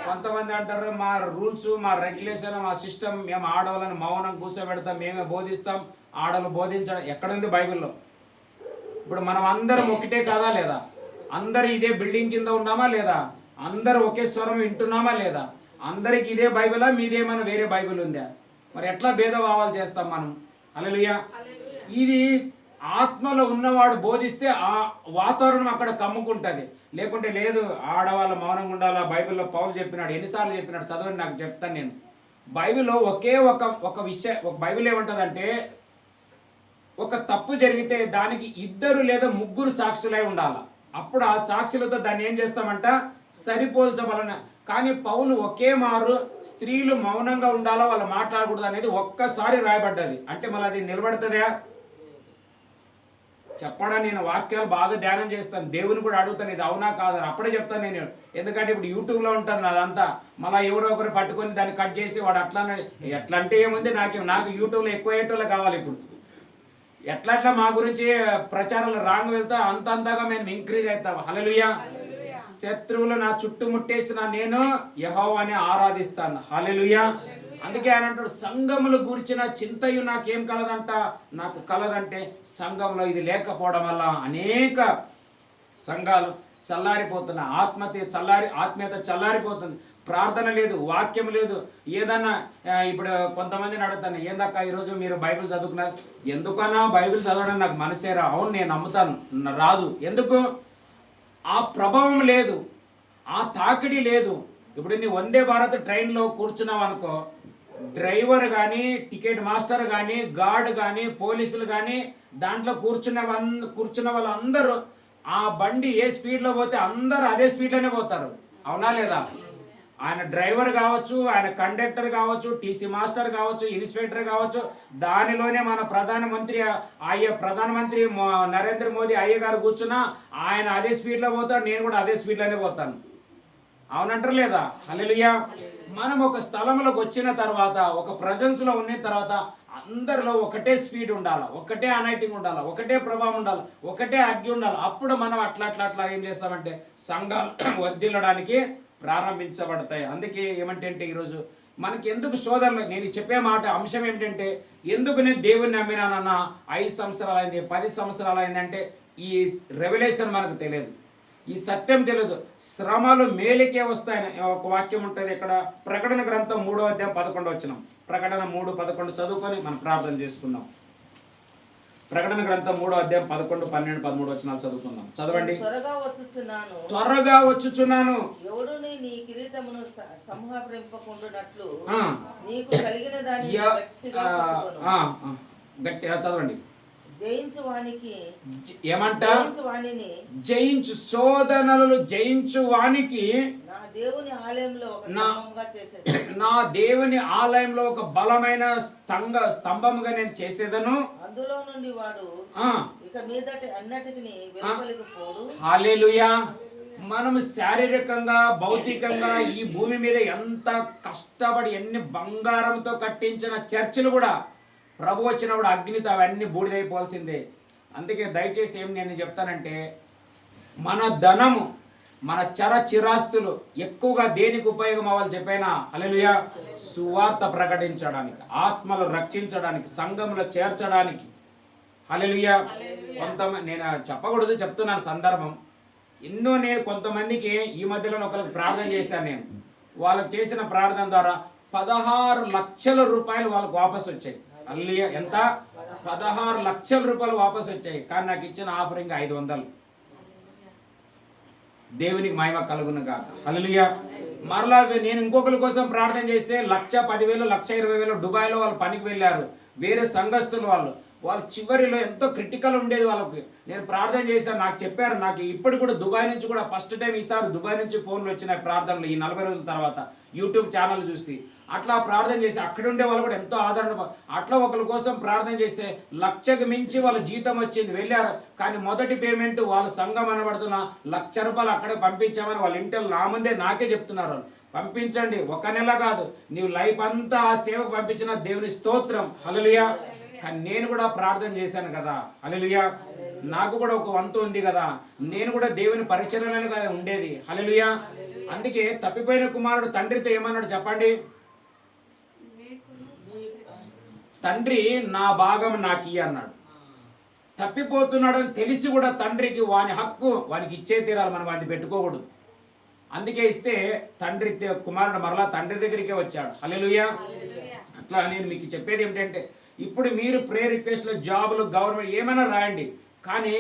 కొంతమంది అంటారు మా రూల్స్, మా రెగ్యులేషన్, మా సిస్టమ్, మేము ఆడవాళ్ళని మౌనం కూర్చోబెడతాం, మేమే బోధిస్తాం, ఆడవాళ్ళు బోధించడం. ఎక్కడుంది బైబిల్లో? ఇప్పుడు మనం అందరం ఒకటే కాదా లేదా? అందరు ఇదే బిల్డింగ్ కింద ఉన్నామా లేదా? అందరు ఒకే స్వరం వింటున్నామా లేదా? అందరికి ఇదే బైబిలా, మీదేమైనా వేరే బైబిల్ ఉందా? మరి ఎట్లా భేదభావాలు చేస్తాం మనం? హల్లెలూయా. ఇది ఆత్మలో ఉన్నవాడు బోధిస్తే ఆ వాతావరణం అక్కడ కమ్ముకుంటుంది. లేకుంటే లేదు, ఆడవాళ్ళ మౌనంగా ఉండాలా. బైబిల్లో పౌలు చెప్పినాడు, ఎన్నిసార్లు చెప్పినాడు చదవండి, నాకు చెప్తాను నేను. బైబిల్లో ఒకే ఒక విషయం, ఒక బైబిల్ ఏమంటుందంటే, ఒక తప్పు జరిగితే దానికి 2 లేదా 3 సాక్షులై ఉండాలి. అప్పుడు ఆ సాక్షులతో దాన్ని ఏం చేస్తామంట, సరిపోల్చవలన. కానీ పౌలు ఒకే మారు స్త్రీలు మౌనంగా ఉండాలా, వాళ్ళు మాట్లాడకూడదు అనేది ఒక్కసారి రాయబడ్డది. అంటే మళ్ళీ అది నిలబడుతుందా? చెప్పడా? నేను వాక్యాలు బాగా ధ్యానం చేస్తాను, దేవుని కూడా అడుగుతాను, ఇది అవునా కాదని అప్పుడే చెప్తాను నేను. ఎందుకంటే ఇప్పుడు యూట్యూబ్లో ఉంటాను అదంతా, మళ్ళీ ఎవరో ఒకరు పట్టుకొని దాన్ని కట్ చేసి వాడు అట్లా ఎట్లా అంటే ఏముంది, నాకు యూట్యూబ్లో ఎక్కువ ఏటోళ్ళు కావాలి. ఇప్పుడు ఎట్లా మా గురించి ప్రచారాలు రాంగ్ వెళ్తా అంతగా మేము ఇంక్రీజ్ అవుతాం. హల్లెలూయా. శత్రువులు నా చుట్టుముట్టేసిన నేను యెహోవాని ఆరాధిస్తాను. హల్లెలూయా. అందుకే ఆయన అంటాడు, సంఘములు గురించిన చింతయు నాకేం కలదంట, నాకు కలదంటే సంఘంలో ఇది లేకపోవడం వల్ల అనేక సంఘాలు చల్లారిపోతున్నాయి. ఆత్మీయత చల్లారిపోతుంది. ప్రార్థన లేదు, వాక్యం లేదు. ఏదన్నా ఇప్పుడు కొంతమందిని అడుగుతాను, ఏందక్క ఈరోజు మీరు బైబిల్ చదువుకున్నారు? ఎందుకన్నా బైబిల్ చదవడం నాకు మనసేరా. అవును, నేను నమ్ముతాను, రాదు. ఎందుకు? ఆ ప్రభావం లేదు, ఆ తాకిడి లేదు. ఇప్పుడు నీ వందే భారత్ ట్రైన్లో కూర్చున్నావు అనుకో, డ్రైవర్ కానీ, టికెట్ మాస్టర్ కానీ, గార్డ్ కానీ, పోలీసులు కానీ, దాంట్లో కూర్చున్న వాళ్ళందరూ ఆ బండి ఏ స్పీడ్లో పోతే అందరూ అదే స్పీడ్లోనే పోతారు. అవునా లేదా? ఆయన డ్రైవర్ కావచ్చు, ఆయన కండక్టర్ కావచ్చు, టీసీ మాస్టర్ కావచ్చు, ఇన్స్పెక్టర్ కావచ్చు, దానిలోనే మన ప్రధానమంత్రి నరేంద్ర మోదీ అయ్యగారు కూర్చున్నా ఆయన అదే స్పీడ్లో పోతాడు, నేను కూడా అదే స్పీడ్లోనే పోతాను. అవునంటారు లేదా? హల్లెలూయా. మనం ఒక స్థలంలోకి వచ్చిన తర్వాత, ఒక ప్రజెన్స్లో ఉన్న తర్వాత అందరిలో ఒకటే స్పీడ్ ఉండాలి, ఒకటే అనైటింగ్ ఉండాలి, ఒకటే ప్రభావం ఉండాలి, ఒకటే అగ్గి ఉండాలి. అప్పుడు మనం అట్లా ఏం చేస్తామంటే సంఘాలు వర్ధిల్లడానికి ప్రారంభించబడతాయి. అందుకే ఏమంటే ఈరోజు మనకి ఎందుకు శోధనలు, నేను చెప్పే అంశం ఏమిటంటే, ఎందుకు నేను దేవుణ్ణి నమ్మినానన్న 5 సంవత్సరాలు అయింది, 10 సంవత్సరాలు అయిందంటే ఈ రెవల్యూషన్ మనకు తెలియదు, ఈ సత్యం తెలియదు. శ్రమలు మేలుకే వస్తాయని ఒక వాక్యం ఉంటుంది ఇక్కడ, ప్రకటన గ్రంథం 3వ అధ్యాయం 11వ వచనం. ప్రకటన 3:11 చదువుకొని మనం ప్రార్థన చేసుకుందాం. ప్రకటన గ్రంథం 3వ అధ్యాయం 11, 12, 13 వచనాలు చదువుకుందాం. చదవండి. త్వరగా వచ్చుచున్నాను, త్వరగా వచ్చుచున్నాను. ఎవడుని నీ కిరీటమును సంహరింపకుండునట్లు ఆ. నీకు కలిగిన దాన్ని యా- గట్టిగా ఆ, పట్టుకొను. ఆ, ఆ. గట్టిగా చదవండి. జయించు వానికి ఏమంట? జయించు వానిని జయించు శోధనలు జయించు వానికి నా దేవుని ఆలయంలో ఒక నా- స్తంభంగా చేశాడు. నా దేవుని ఆలయంలో ఒక బలమైన స్తంభముగా నేను చేసేదను. అందులో నుండి వాడు ఆ, ఇక మీదటి అన్నిటికి వెలుపలికి పోడు. హల్లెలూయా. మనము శారీరకంగా భౌతికంగా ఈ భూమి మీద ఎంత కష్టపడి ఎన్ని బంగారంతో కట్టించిన చర్చిలు కూడా ప్రభు వచ్చినప్పుడు అగ్నితో అవన్నీ బూడిదైపోవాల్సిందే. అందుకే దయచేసి ఏం నేను చెప్తానంటే, మన ధనము మన చిరాస్తులు ఎక్కువగా దేనికి ఉపయోగం అవ్వాలి చెప్పైనా? హల్లెలూయా. సువార్త ప్రకటించడానికి, ఆత్మలు రక్షించడానికి, సంఘంలో చేర్చడానికి. హల్లెలూయా. కొంతమంది నేను చెప్పకూడదు చెప్తున్నాను సందర్భం. నేను కొంతమందికి ఈ మధ్యలో ఒకరికి ప్రార్థన చేశాను. నేను వాళ్ళకి చేసిన ప్రార్థన ద్వారా 16 లక్షల రూపాయలు వాళ్ళకి వాపసు వచ్చాయి. హల్లెలూయా. ఎంత? 16 లక్షల రూపాయలు వాపసు వచ్చాయి. కానీ నాకు ఇచ్చిన ఆఫరింగ్ 500. దేవునికి మహిమ కలుగును గాక. హల్లెలూయా. మరలా నేను ఇంకొకరి కోసం ప్రార్థన చేస్తే 1,10,000, 1,20,000 దుబాయ్లో వాళ్ళు పనికి వెళ్ళారు. వేరే సంఘస్థులు వాళ్ళు చివరిలో ఎంతో క్రిటికల్ ఉండేది వాళ్ళకి. నేను ప్రార్థన చేశాను, నాకు చెప్పారు. నాకు ఇప్పుడు కూడా దుబాయ్ నుంచి కూడా ఫస్ట్ టైం ఈసారి దుబాయ్ నుంచి ఫోన్లు వచ్చినాయి ప్రార్థనలు ఈ 40 రోజుల తర్వాత యూట్యూబ్ ఛానల్ చూసి. అట్లా ప్రార్థన చేసి అక్కడ ఉండే వాళ్ళు కూడా ఎంతో ఆదరణ. అట్లా ఒకరి కోసం ప్రార్థన చేస్తే 1,00,000కు మించి వాళ్ళ జీతం వచ్చింది, వెళ్ళారు. కానీ మొదటి పేమెంట్ వాళ్ళ సంఘం అనబడుతున్న 1,00,000 రూపాయలు అక్కడే పంపించామని వాళ్ళ ఇంట్లో నా ముందే నాకే చెప్తున్నారు. పంపించండి, ఒక నెల కాదు, నీవు లైఫ్ అంతా ఆ సేవకు పంపించిన దేవుని స్తోత్రం. హల్లెలూయా. కానీ నేను కూడా ప్రార్థన చేశాను కదా. హల్లెలూయా. నాకు కూడా ఒక వంతు ఉంది కదా. నేను కూడా దేవుని పరిచర్యలోనే కదా ఉండేది. హల్లెలూయా. అందుకే తప్పిపోయిన కుమారుడు తండ్రితో ఏమన్నాడు చెప్పండి? తండ్రి నా భాగం నాకు ఇయ్యి అన్నాడు. తప్పిపోతున్నాడు అని తెలిసి కూడా తండ్రికి వాని హక్కు వానికి ఇచ్చే తీరాలి, మనం అది పెట్టుకోకూడదు. అందుకే ఇస్తే తండ్రి కుమారుడు మరలా తండ్రి దగ్గరికే వచ్చాడు. హల్లెలూయా. అట్లా నేను మీకు చెప్పేది ఏమిటంటే, ఇప్పుడు మీరు ప్రేయర్ రిక్వెస్ట్లో జాబులు గవర్నమెంట్ ఏమైనా రాయండి, కానీ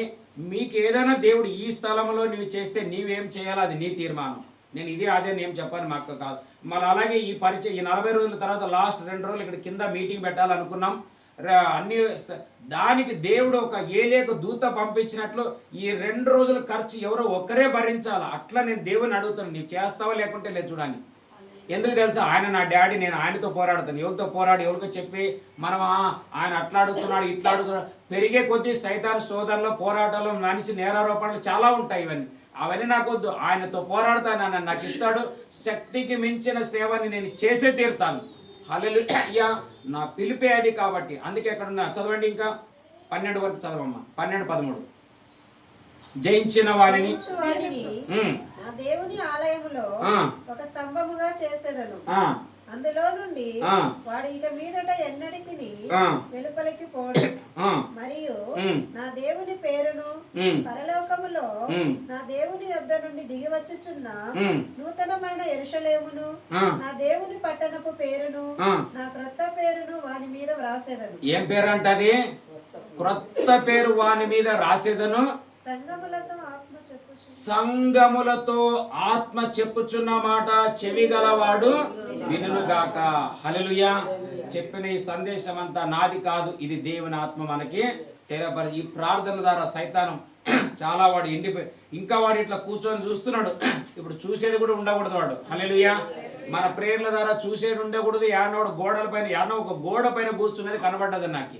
మీకు ఏదైనా దేవుడు ఈ స్థలంలో నీవు చేస్తే నీవేం చేయాలో అది నీ తీర్మానం. నేను ఇదే అదే నేను చెప్పాను, మాకు కాదు. మళ్ళీ అలాగే ఈ పరిచయం ఈ 40 రోజుల తర్వాత లాస్ట్ 2 రోజులు ఇక్కడ కింద మీటింగ్ పెట్టాలనుకున్నాం. అన్ని దానికి దేవుడు ఒక ఏలేకు దూత పంపించినట్లు ఈ 2 రోజుల ఖర్చు ఎవరో ఒక్కరే భరించాలి. అట్లా నేను దేవుని అడుగుతాను, నీవు చేస్తావా లేకుంటే లేదు చూడండి. ఎందుకు తెలుసా? ఆయన నా డాడీ, నేను ఆయనతో పోరాడుతాను. ఎవరితో పోరాడి ఎవరికో చెప్పి మనం ఆయన అట్లా అడుగుతున్నాడు ఇట్లా అడుగుతున్నాడు. పెరిగే కొద్దీ సైతాన్ శోధనలో పోరాటాలు మనిషి నేరారోపణలు చాలా ఉంటాయి. అవన్నీ నాకు వద్దు. ఆయనతో పోరాడతాను, ఆయన నాకు ఇస్తాడు. శక్తికి మించిన సేవని నేను చేసే తీరుతాను. హల్లెలూయా. నా పిలిపే అది కాబట్టి. అందుకే ఎక్కడున్నా చదవండి, ఇంకా 12 వరకు చదవమ్మా. 12, 13. జయించిన వారిని నా దేవుని ఆలయములో ఒక స్తంభముగా చేసేదను. అందులో నుండి వాడు ఇక మీదట ఎన్నటికి వెలుపలికి పోడు. మరియు నా దేవుని పేరును పరలోకములో నా దేవుని యొద్ద నుండి దిగి వచ్చుచున్న నూతనమైన యెరూషలేమును నా దేవుని పట్టణపు పేరును నా క్రొత్త పేరును వాని మీద వ్రాసేదను. ఏం పేరు అంటది? క్రొత్త పేరు వాని మీద రాసేదను. సంగములతో ఆత్మ చెప్పుచున్న మాట చెవి గలవాడు వినుగాక. హల్లెలూయా. చెప్పిన ఈ సందేశం అంతా నాది కాదు, ఇది దేవుని ఆత్మ మనకి తెరపరి. ఈ ప్రార్థన ద్వారా సైతానం చాలా వాడు ఎండిపోయి ఇంకా వాడు ఇట్లా కూర్చొని చూస్తున్నాడు. ఇప్పుడు చూసేది కూడా ఉండకూడదు వాడు. హల్లెలూయా. మన ప్రేయర్ల ద్వారా చూసేది ఉండకూడదు. యానోడు గోడల పైన యానో ఒక గోడ పైన కూర్చున్నది కనబడ్డది నాకు.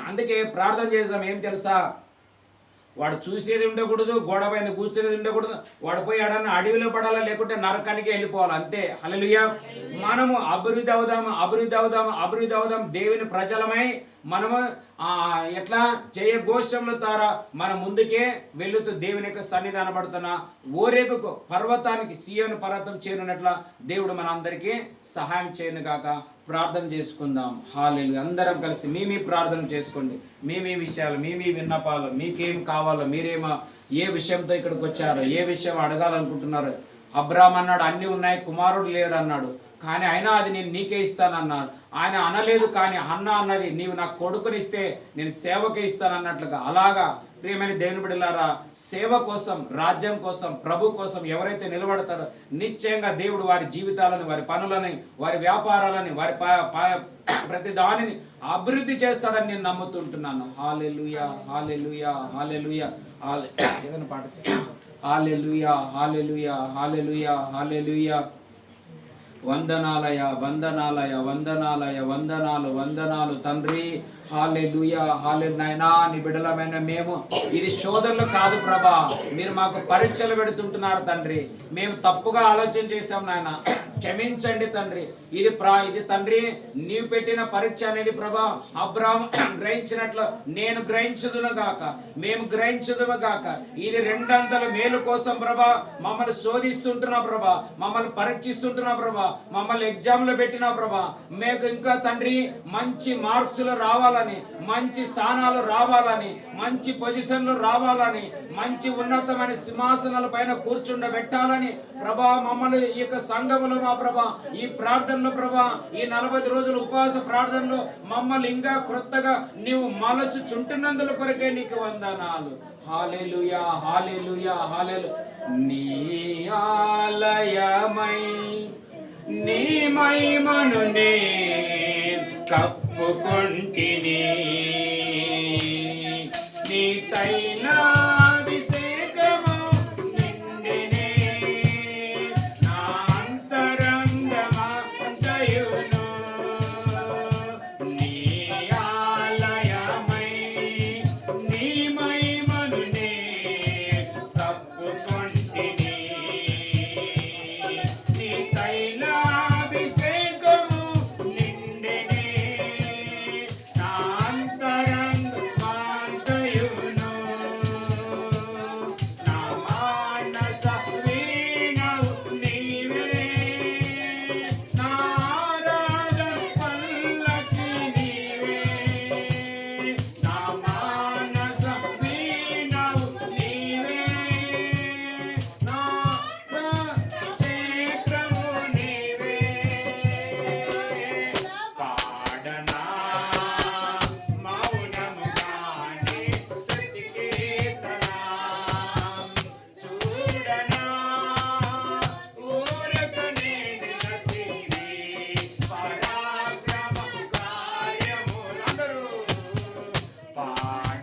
అందుకే ప్రార్థన చేద్దాం. ఏం తెలుసా? వాడు చూసేది ఉండకూడదు, గోడ పైన కూర్చునేది ఉండకూడదు. వాడు పోయి ఆడన్న అడవిలో పడాలా, లేకుంటే నరకానికి వెళ్ళిపోవాలి, అంతే. హల్లెలూయా. మనము అభివృద్ధి అవుదాం. దేవుని ప్రజలమై మనము ఎట్లా జయఘోషముల ద్వారా మన ముందుకే వెళుతూ దేవుని యొక్క సన్నిధాన పడుతున్న ఓరేపుకు పర్వతానికి సీయోను పర్వతం చేరునట్ల దేవుడు మన అందరికీ సహాయం చేయను గాక. ప్రార్థన చేసుకుందాం. హల్లెలూయా. అందరం కలిసి మీ ప్రార్థన చేసుకోండి. మీ విషయాలు, మీ విన్నపాలు, మీకేం కావాలో, మీరేమో ఏ విషయంతో ఇక్కడికి వచ్చారో, ఏ విషయం అడగాలనుకుంటున్నారో. అబ్రాహాము అన్నాడు అన్నీ ఉన్నాయి, కుమారుడు లేడు అన్నాడు. కానీ అయినా అది నేను నీకే ఇస్తానన్నాడు. ఆయన అనలేదు, కానీ హన్న అన్నది నీవు నాకు కొడుకునిస్తే నేను సేవకే ఇస్తానన్నట్లుగా. అలాగా ప్రియమైన దేవుని బిడ్డలారా, సేవ కోసం, రాజ్యం కోసం, ప్రభు కోసం ఎవరైతే నిలబడతారో నిశ్చయంగా దేవుడు వారి జీవితాలను, వారి పనులని, వారి వ్యాపారాలని, వారి ప్రతి దానిని అభివృద్ధి చేస్తాడని నేను నమ్ముతుంటున్నాను. హల్లెలూయా, హల్లెలూయా, హల్లెలూయా. ఏదైనా పాట హల్లెలూయా, హల్లెలూయా, హల్లెలూయా, హల్లెలూయా. వందనాలయ, వందనాలయ, వందనాలయ, వందనాలు, వందనాలు తండ్రి. హల్లెలూయా, హల్లెలూయా. నాయనా నీ బిడ్డలమైన మేము ఇది శోధనలు కాదు ప్రభా, మీరు మాకు పరీక్షలు పెడుతుంటున్నారు తండ్రి. మేము తప్పుగా ఆలోచన చేశాం నాయన, క్షమించండి తండ్రి. ఇది తండ్రి నీవు పెట్టిన పరీక్ష అనేది ప్రభా. అబ్రాహాము గ్రహించినట్లు నేను గ్రహించుదును గాక, మేము గ్రహించుదుము గాక. ఇది రెండంతల మేలు కోసం ప్రభా మమ్మల్ని శోధిస్తుంటున్నా ప్రభా, మమ్మల్ని పరీక్షిస్తుంటున్నా ప్రభా, మమ్మల్ని ఎగ్జామ్లో పెట్టినా ప్రభా. మేము ఇంకా తండ్రి మంచి మార్క్స్లు రావాలని, మంచి స్థానాలు రావాలని, మంచి పొజిషన్లు రావాలని, మంచి ఉన్నతమైన సింహాసనాల పైన కూర్చుండబెట్టాలని ప్రభా మమ్మల్ని ఈ యొక్క సంఘములో మా ప్రభా, ఈ ప్రార్థనలో ప్రభా, ఈ 40 రోజుల ఉపవాస ప్రార్థనలో మమ్మల్ని ఇంకా క్రొత్తగా నీవు మలచుచుంటున్నందుల కొరకే నీకు వందనాలు. హల్లెలూయా, హల్లెలూయా, హల్లెలూయా. నీ ఆలయమై నీ మహిమను నే కప్పుకొంటిని, నీ తైలాభిషేకము నిండెనే నా అంతరంగమంతయును. నీ ఆలయమై నీ మహిమను నే కప్పుకొంటిని, నీ తైలాభిషేకము నిండెనే నా అంతరంగమంతయును. నా మానస వీణవు నీవే, నా ఆరాధన పల్లకి నీవే. నా మానస వీణవు నీవే, నా క్షేత్రము నీవే. పాడనా మౌనముగానే స్తుతికీర్తనా, చూడనా ఊరకనే నిలచిని పరాక్రమ కార్యములందరూ. పాడనా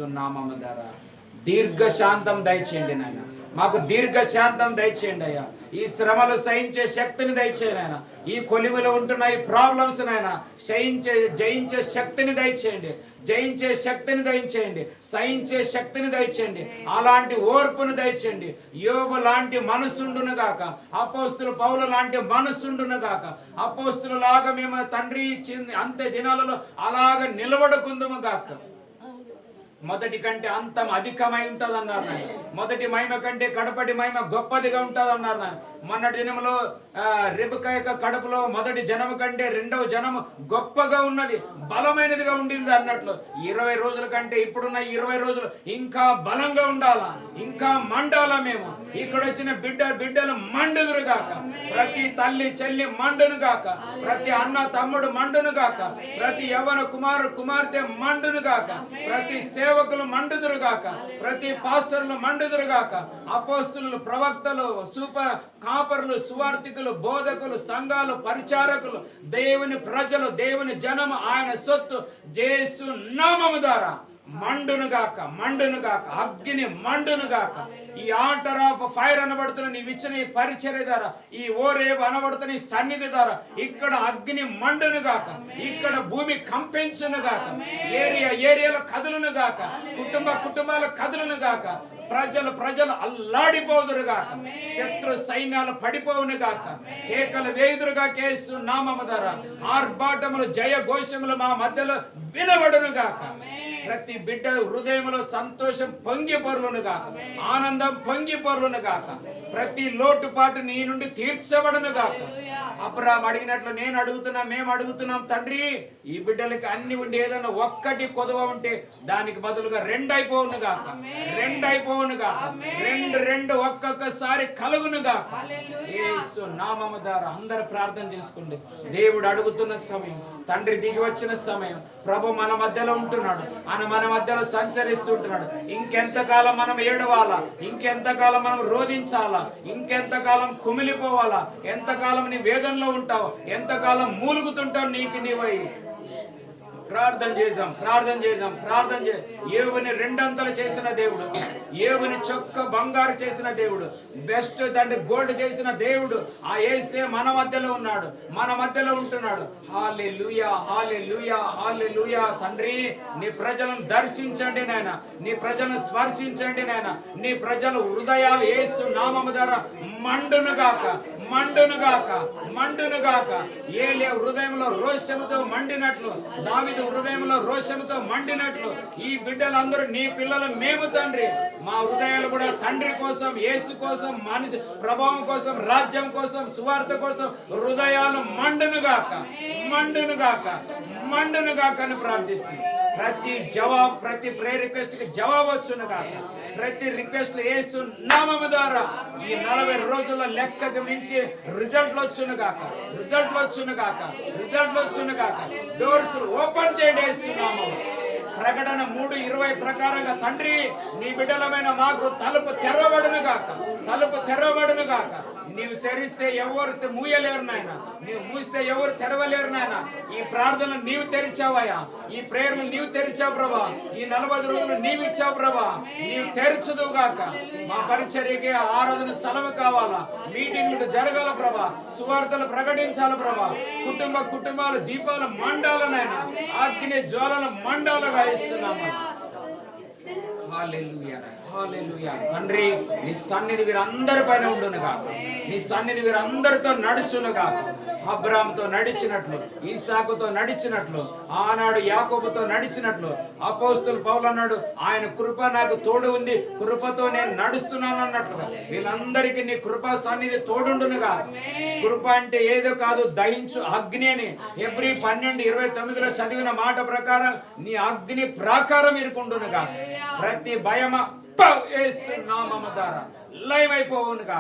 యేసు నామము ద్వారా దీర్ఘశాంతం దయచేయండి నాయన. మాకు దీర్ఘశాంతం దయచేయండి అయ్యా. ఈ శ్రమలు సహించే శక్తిని దయచేయండి ఆయన. ఈ కొలిమిలో ఉంటున్న ఈ ప్రాబ్లమ్స్ నాయన జయించే శక్తిని దయచేయండి. జయించే శక్తిని దయచేయండి. సహించే శక్తిని దయచేయండి. అలాంటి ఓర్పును దయచేయండి. యోబు లాంటి మనసుండును గాక. అపోస్తులు పౌలు లాంటి మనసుండును గాక. అపోస్తులు లాగా మేము తండ్రి అంత్య దినాలలో అలాగ నిలబడుకుందుము గాక. మొదటి కంటే అంతం అధికమై ఉంటుంది అన్నారు నాయన. మొదటి మహిమ కంటే కడపటి మహిమ గొప్పదిగా ఉంటుంది అన్నారు నాయన. మొన్నటి దినంలో రెబెకా యొక్క కడుపులో మొదటి జనము కంటే రెండవ జనము గొప్పగా ఉన్నది, బలమైనదిగా ఉండింది అన్నట్లు 20 రోజుల కంటే ఇప్పుడున్న 20 రోజులు ఇంకా బలంగా ఉండాలా, ఇంకా మండాలా. మేము ఇక్కడ వచ్చిన బిడ్డలు మండుదురు గాక. ప్రతి తల్లి చెల్లి మండును గాక. ప్రతి అన్న తమ్ముడు మండును గాక. ప్రతి యవ్వన కుమార్తె మండును గాక. ప్రతి సేవకులు మండుదురు గాక. ప్రతి పాస్టర్లు మండుదురు గాక. అపోస్తులు, ప్రవక్తలు, కాపరులు, సువార్థికులు, బోధకులు, సంఘాలు, పరిచారకులు, దేవుని ప్రజలు, దేవుని జనము, ఆయన సొత్తు యేసు నామము ద్వారా మండునుగాక. అగ్ని మండునుగాక. ఈ ఆల్టర్ ఆఫ్ ఫైర్ అనబడుతున్న నీవు ఇచ్చిన ఈ పరిచర్య ద్వారా, ఈ ఓరేపు అనబడుతున్న ఈ సన్నిధి ద్వారా ఇక్కడ అగ్ని మండునుగాక. ఇక్కడ భూమి కంపించునుగాక. ఏరియాలో కదులునుగాక. కుటుంబాలు కదులునుగాక. ప్రజలు అల్లాడిపోదురుగాక. శత్రు సైన్యాలు పడిపోవునుగాక. కేకలు వేయుదురుగా. యేసు నామము ద్వారా ఆర్భాటములు, జయ ఘోషములు మా మధ్యలో వినబడునుగాక. ప్రతి బిడ్డ హృదయంలో సంతోషం పొంగి పొర్లునుగాక. ఆనందం పొంగి పొర్లునుగాక. ప్రతి లోటుపాటు నీ నుండి తీర్చబడునుగాక. అబ్రాహాము అడిగినట్లు మేము అడుగుతున్నాం తండ్రి, ఈ బిడ్డలకి అన్ని ఉండి ఏదైనా ఒక్కటి కొదవ ఉంటే దానికి బదులుగా రెండు అయిపోవునుగాక. రెండు ఒక్కొక్కసారి కలుగునుగాక. యేసు నామము ద్వారా అందరూ ప్రార్థన చేసుకోండి. దేవుడు అడుగుతున్న సమయం, తండ్రి దిగి వచ్చిన సమయం. ప్రభు మన మధ్యలో ఉంటున్నాడు. ఆయన మన మధ్యలో సంచరిస్తుంటున్నాడు. ఇంకెంతకాలం మనం ఏడవాలా? ఇంకెంతకాలం మనం రోధించాలా? ఇంకెంతకాలం కుమిలిపోవాలా? ఎంతకాలం నీ వేదనలో ఉంటావు? ఎంతకాలం మూలుగుతుంటావు నీకు నీవై? ప్రార్థన చేద్దాం. యోబుని రెండంతలు చేసిన దేవుడు, యోబుని చొక్క బంగారు చేసిన దేవుడు, బెస్ట్ తండ్రి గోల్డ్ చేసిన దేవుడు ఆ యేసే మన మధ్యలో ఉన్నాడు, మన మధ్యలో ఉంటున్నాడు. హల్లెలూయా. తండ్రి నీ ప్రజలను దర్శించండి నాయన. నీ ప్రజలను స్పర్శించండి నాయన. నీ ప్రజల హృదయాలు యేసు నామము ద్వారా మండునుగాక. ఏలియా హృదయంలో రోషముతో మండినట్లు, దావీదు హృదయంలో రోషముతో మండినట్లు ఈ బిడ్డలందరూ నీ పిల్లలు మేము తండ్రి. మా హృదయాలు కూడా తండ్రి కోసం, యేసు కోసం, మనిషి ప్రభావం కోసం, రాజ్యం కోసం, సువార్త కోసం హృదయాలు మండునుగాక అని ప్రార్థిస్తుంది. ప్రతి ప్రేయర్ రిక్వెస్ట్ కి జవాబు వచ్చునుగాక. ప్రతి రిక్వెస్ట్ యేసు నామము ద్వారా ఈ 40 రోజుల లెక్కకు మించి రిజల్ట్లు వచ్చునుగాక. డోర్స్ ఓపెన్ చేయండి యేసు నామము. ప్రకటన 3:20 ప్రకారంగా తండ్రి నీ బిడ్డలమైన మాకు తలుపు తెరవబడునుగాక. నీవు తెరిస్తే ఎవరు మూయలేరు నాయన. నీవు మూస్తే ఎవరు తెరవలేరు నాయన. ఈ ప్రార్థనలు నీవు తెరిచావయ్యా. ఈ ప్రేయర్లు నీవు తెరిచావు ప్రభా. ఈ 40 రోజులు నీవు ఇచ్చావు ప్రభా. నీవు తెరచుదువుగాక. మా పరిచర్యకి ఆరాధన స్థలము కావాలా, మీటింగ్లకు జరగాల ప్రభా, సువార్తలు ప్రకటించాలి ప్రభా. కుటుంబాలు దీపాలు మండాలనైనా, అగ్ని జ్వాలలు మండాలుగా ఇస్తున్నాము. హల్లెలూయా. తండ్రి నీ సన్నిధి వీరందరి పైన ఉండునుగాక. నీ సన్నిధి వీరందరితో నడుచునుగాక. అబ్రాహాముతో నడిచినట్లు, ఇస్సాకుతో నడిచినట్లు, ఆనాడు యాకోబుతో నడిచినట్లు, అపోస్తలుడు పౌలు అన్నాడు ఆయన కృప నాకు తోడు ఉంది, కృపతో నేను నడుస్తున్నాను అన్నట్లుగా వీళ్ళందరికీ నీ కృపా సన్నిధి తోడుండునుగా. కృప అంటే ఏదో కాదు, దహించు అగ్ని అని హెబ్రీ 12:29లో చదివిన మాట ప్రకారం నీ అగ్ని ప్రాకారం ఇరుకుండునుగా. ప్రతి భయమ యేసు నామము ద్వారా లయమైపోవునుగా.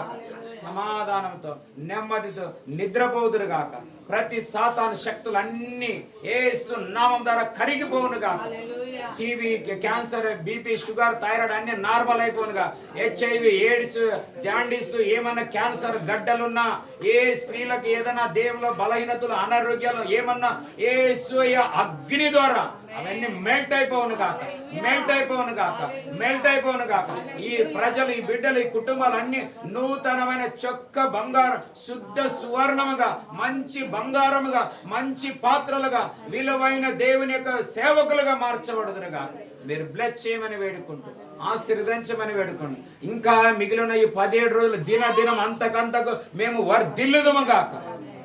సమాధానంతో నెమ్మదితో నిద్రపోదురుగాక. ప్రతి సాతాను శక్తులన్నీ యేసు నామం ద్వారా కరిగిపోవునుగా. TV, cancer, BP, sugar, thyroid అన్ని నార్మల్ అయిపోనుగా. HIV, ఎయిడ్స్, జాండీస్, ఏమన్నా క్యాన్సర్ గడ్డలున్నా, ఏ స్త్రీలకు ఏదైనా దేవుల బలహీనతలు, అనారోగ్యాలు ఏమన్నా యేసు అగ్ని ద్వారా అవన్నీ మెల్ట్ అయిపోవును గాక, మెల్ట్ అయిపోవును గాక, మెల్ట్ అయిపోవును గాక. ఈ ప్రజలు, ఈ బిడ్డలు, ఈ కుటుంబాలన్నీ నూతనమైన చొక్క బంగారం, శుద్ధ సువర్ణముగా, మంచి బంగారముగా, మంచి పాత్రలుగా, విలువైన దేవుని యొక్క సేవకులుగా మార్చబడుదురుగా మీరు బ్లెస్ చేయమని వేడుకుంటూ, ఆశీర్వదించమని వేడుకోండి. ఇంకా మిగిలిన ఈ 17 రోజులు దినం అంతకంతకు మేము వర్ధిల్లుదుముగాక.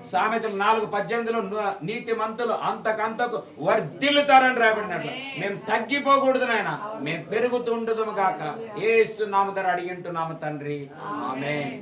సామెతలు 4:18 నీతిమంతులు అంతకంతకు వర్ధిల్లుతారని రాబడినట్లు మేము తగ్గిపోకూడదు నాయన, మేము పెరుగుతుండదుము గాక. యేసు నామమున అడిగింటున్నాము తండ్రి, ఆమేన్.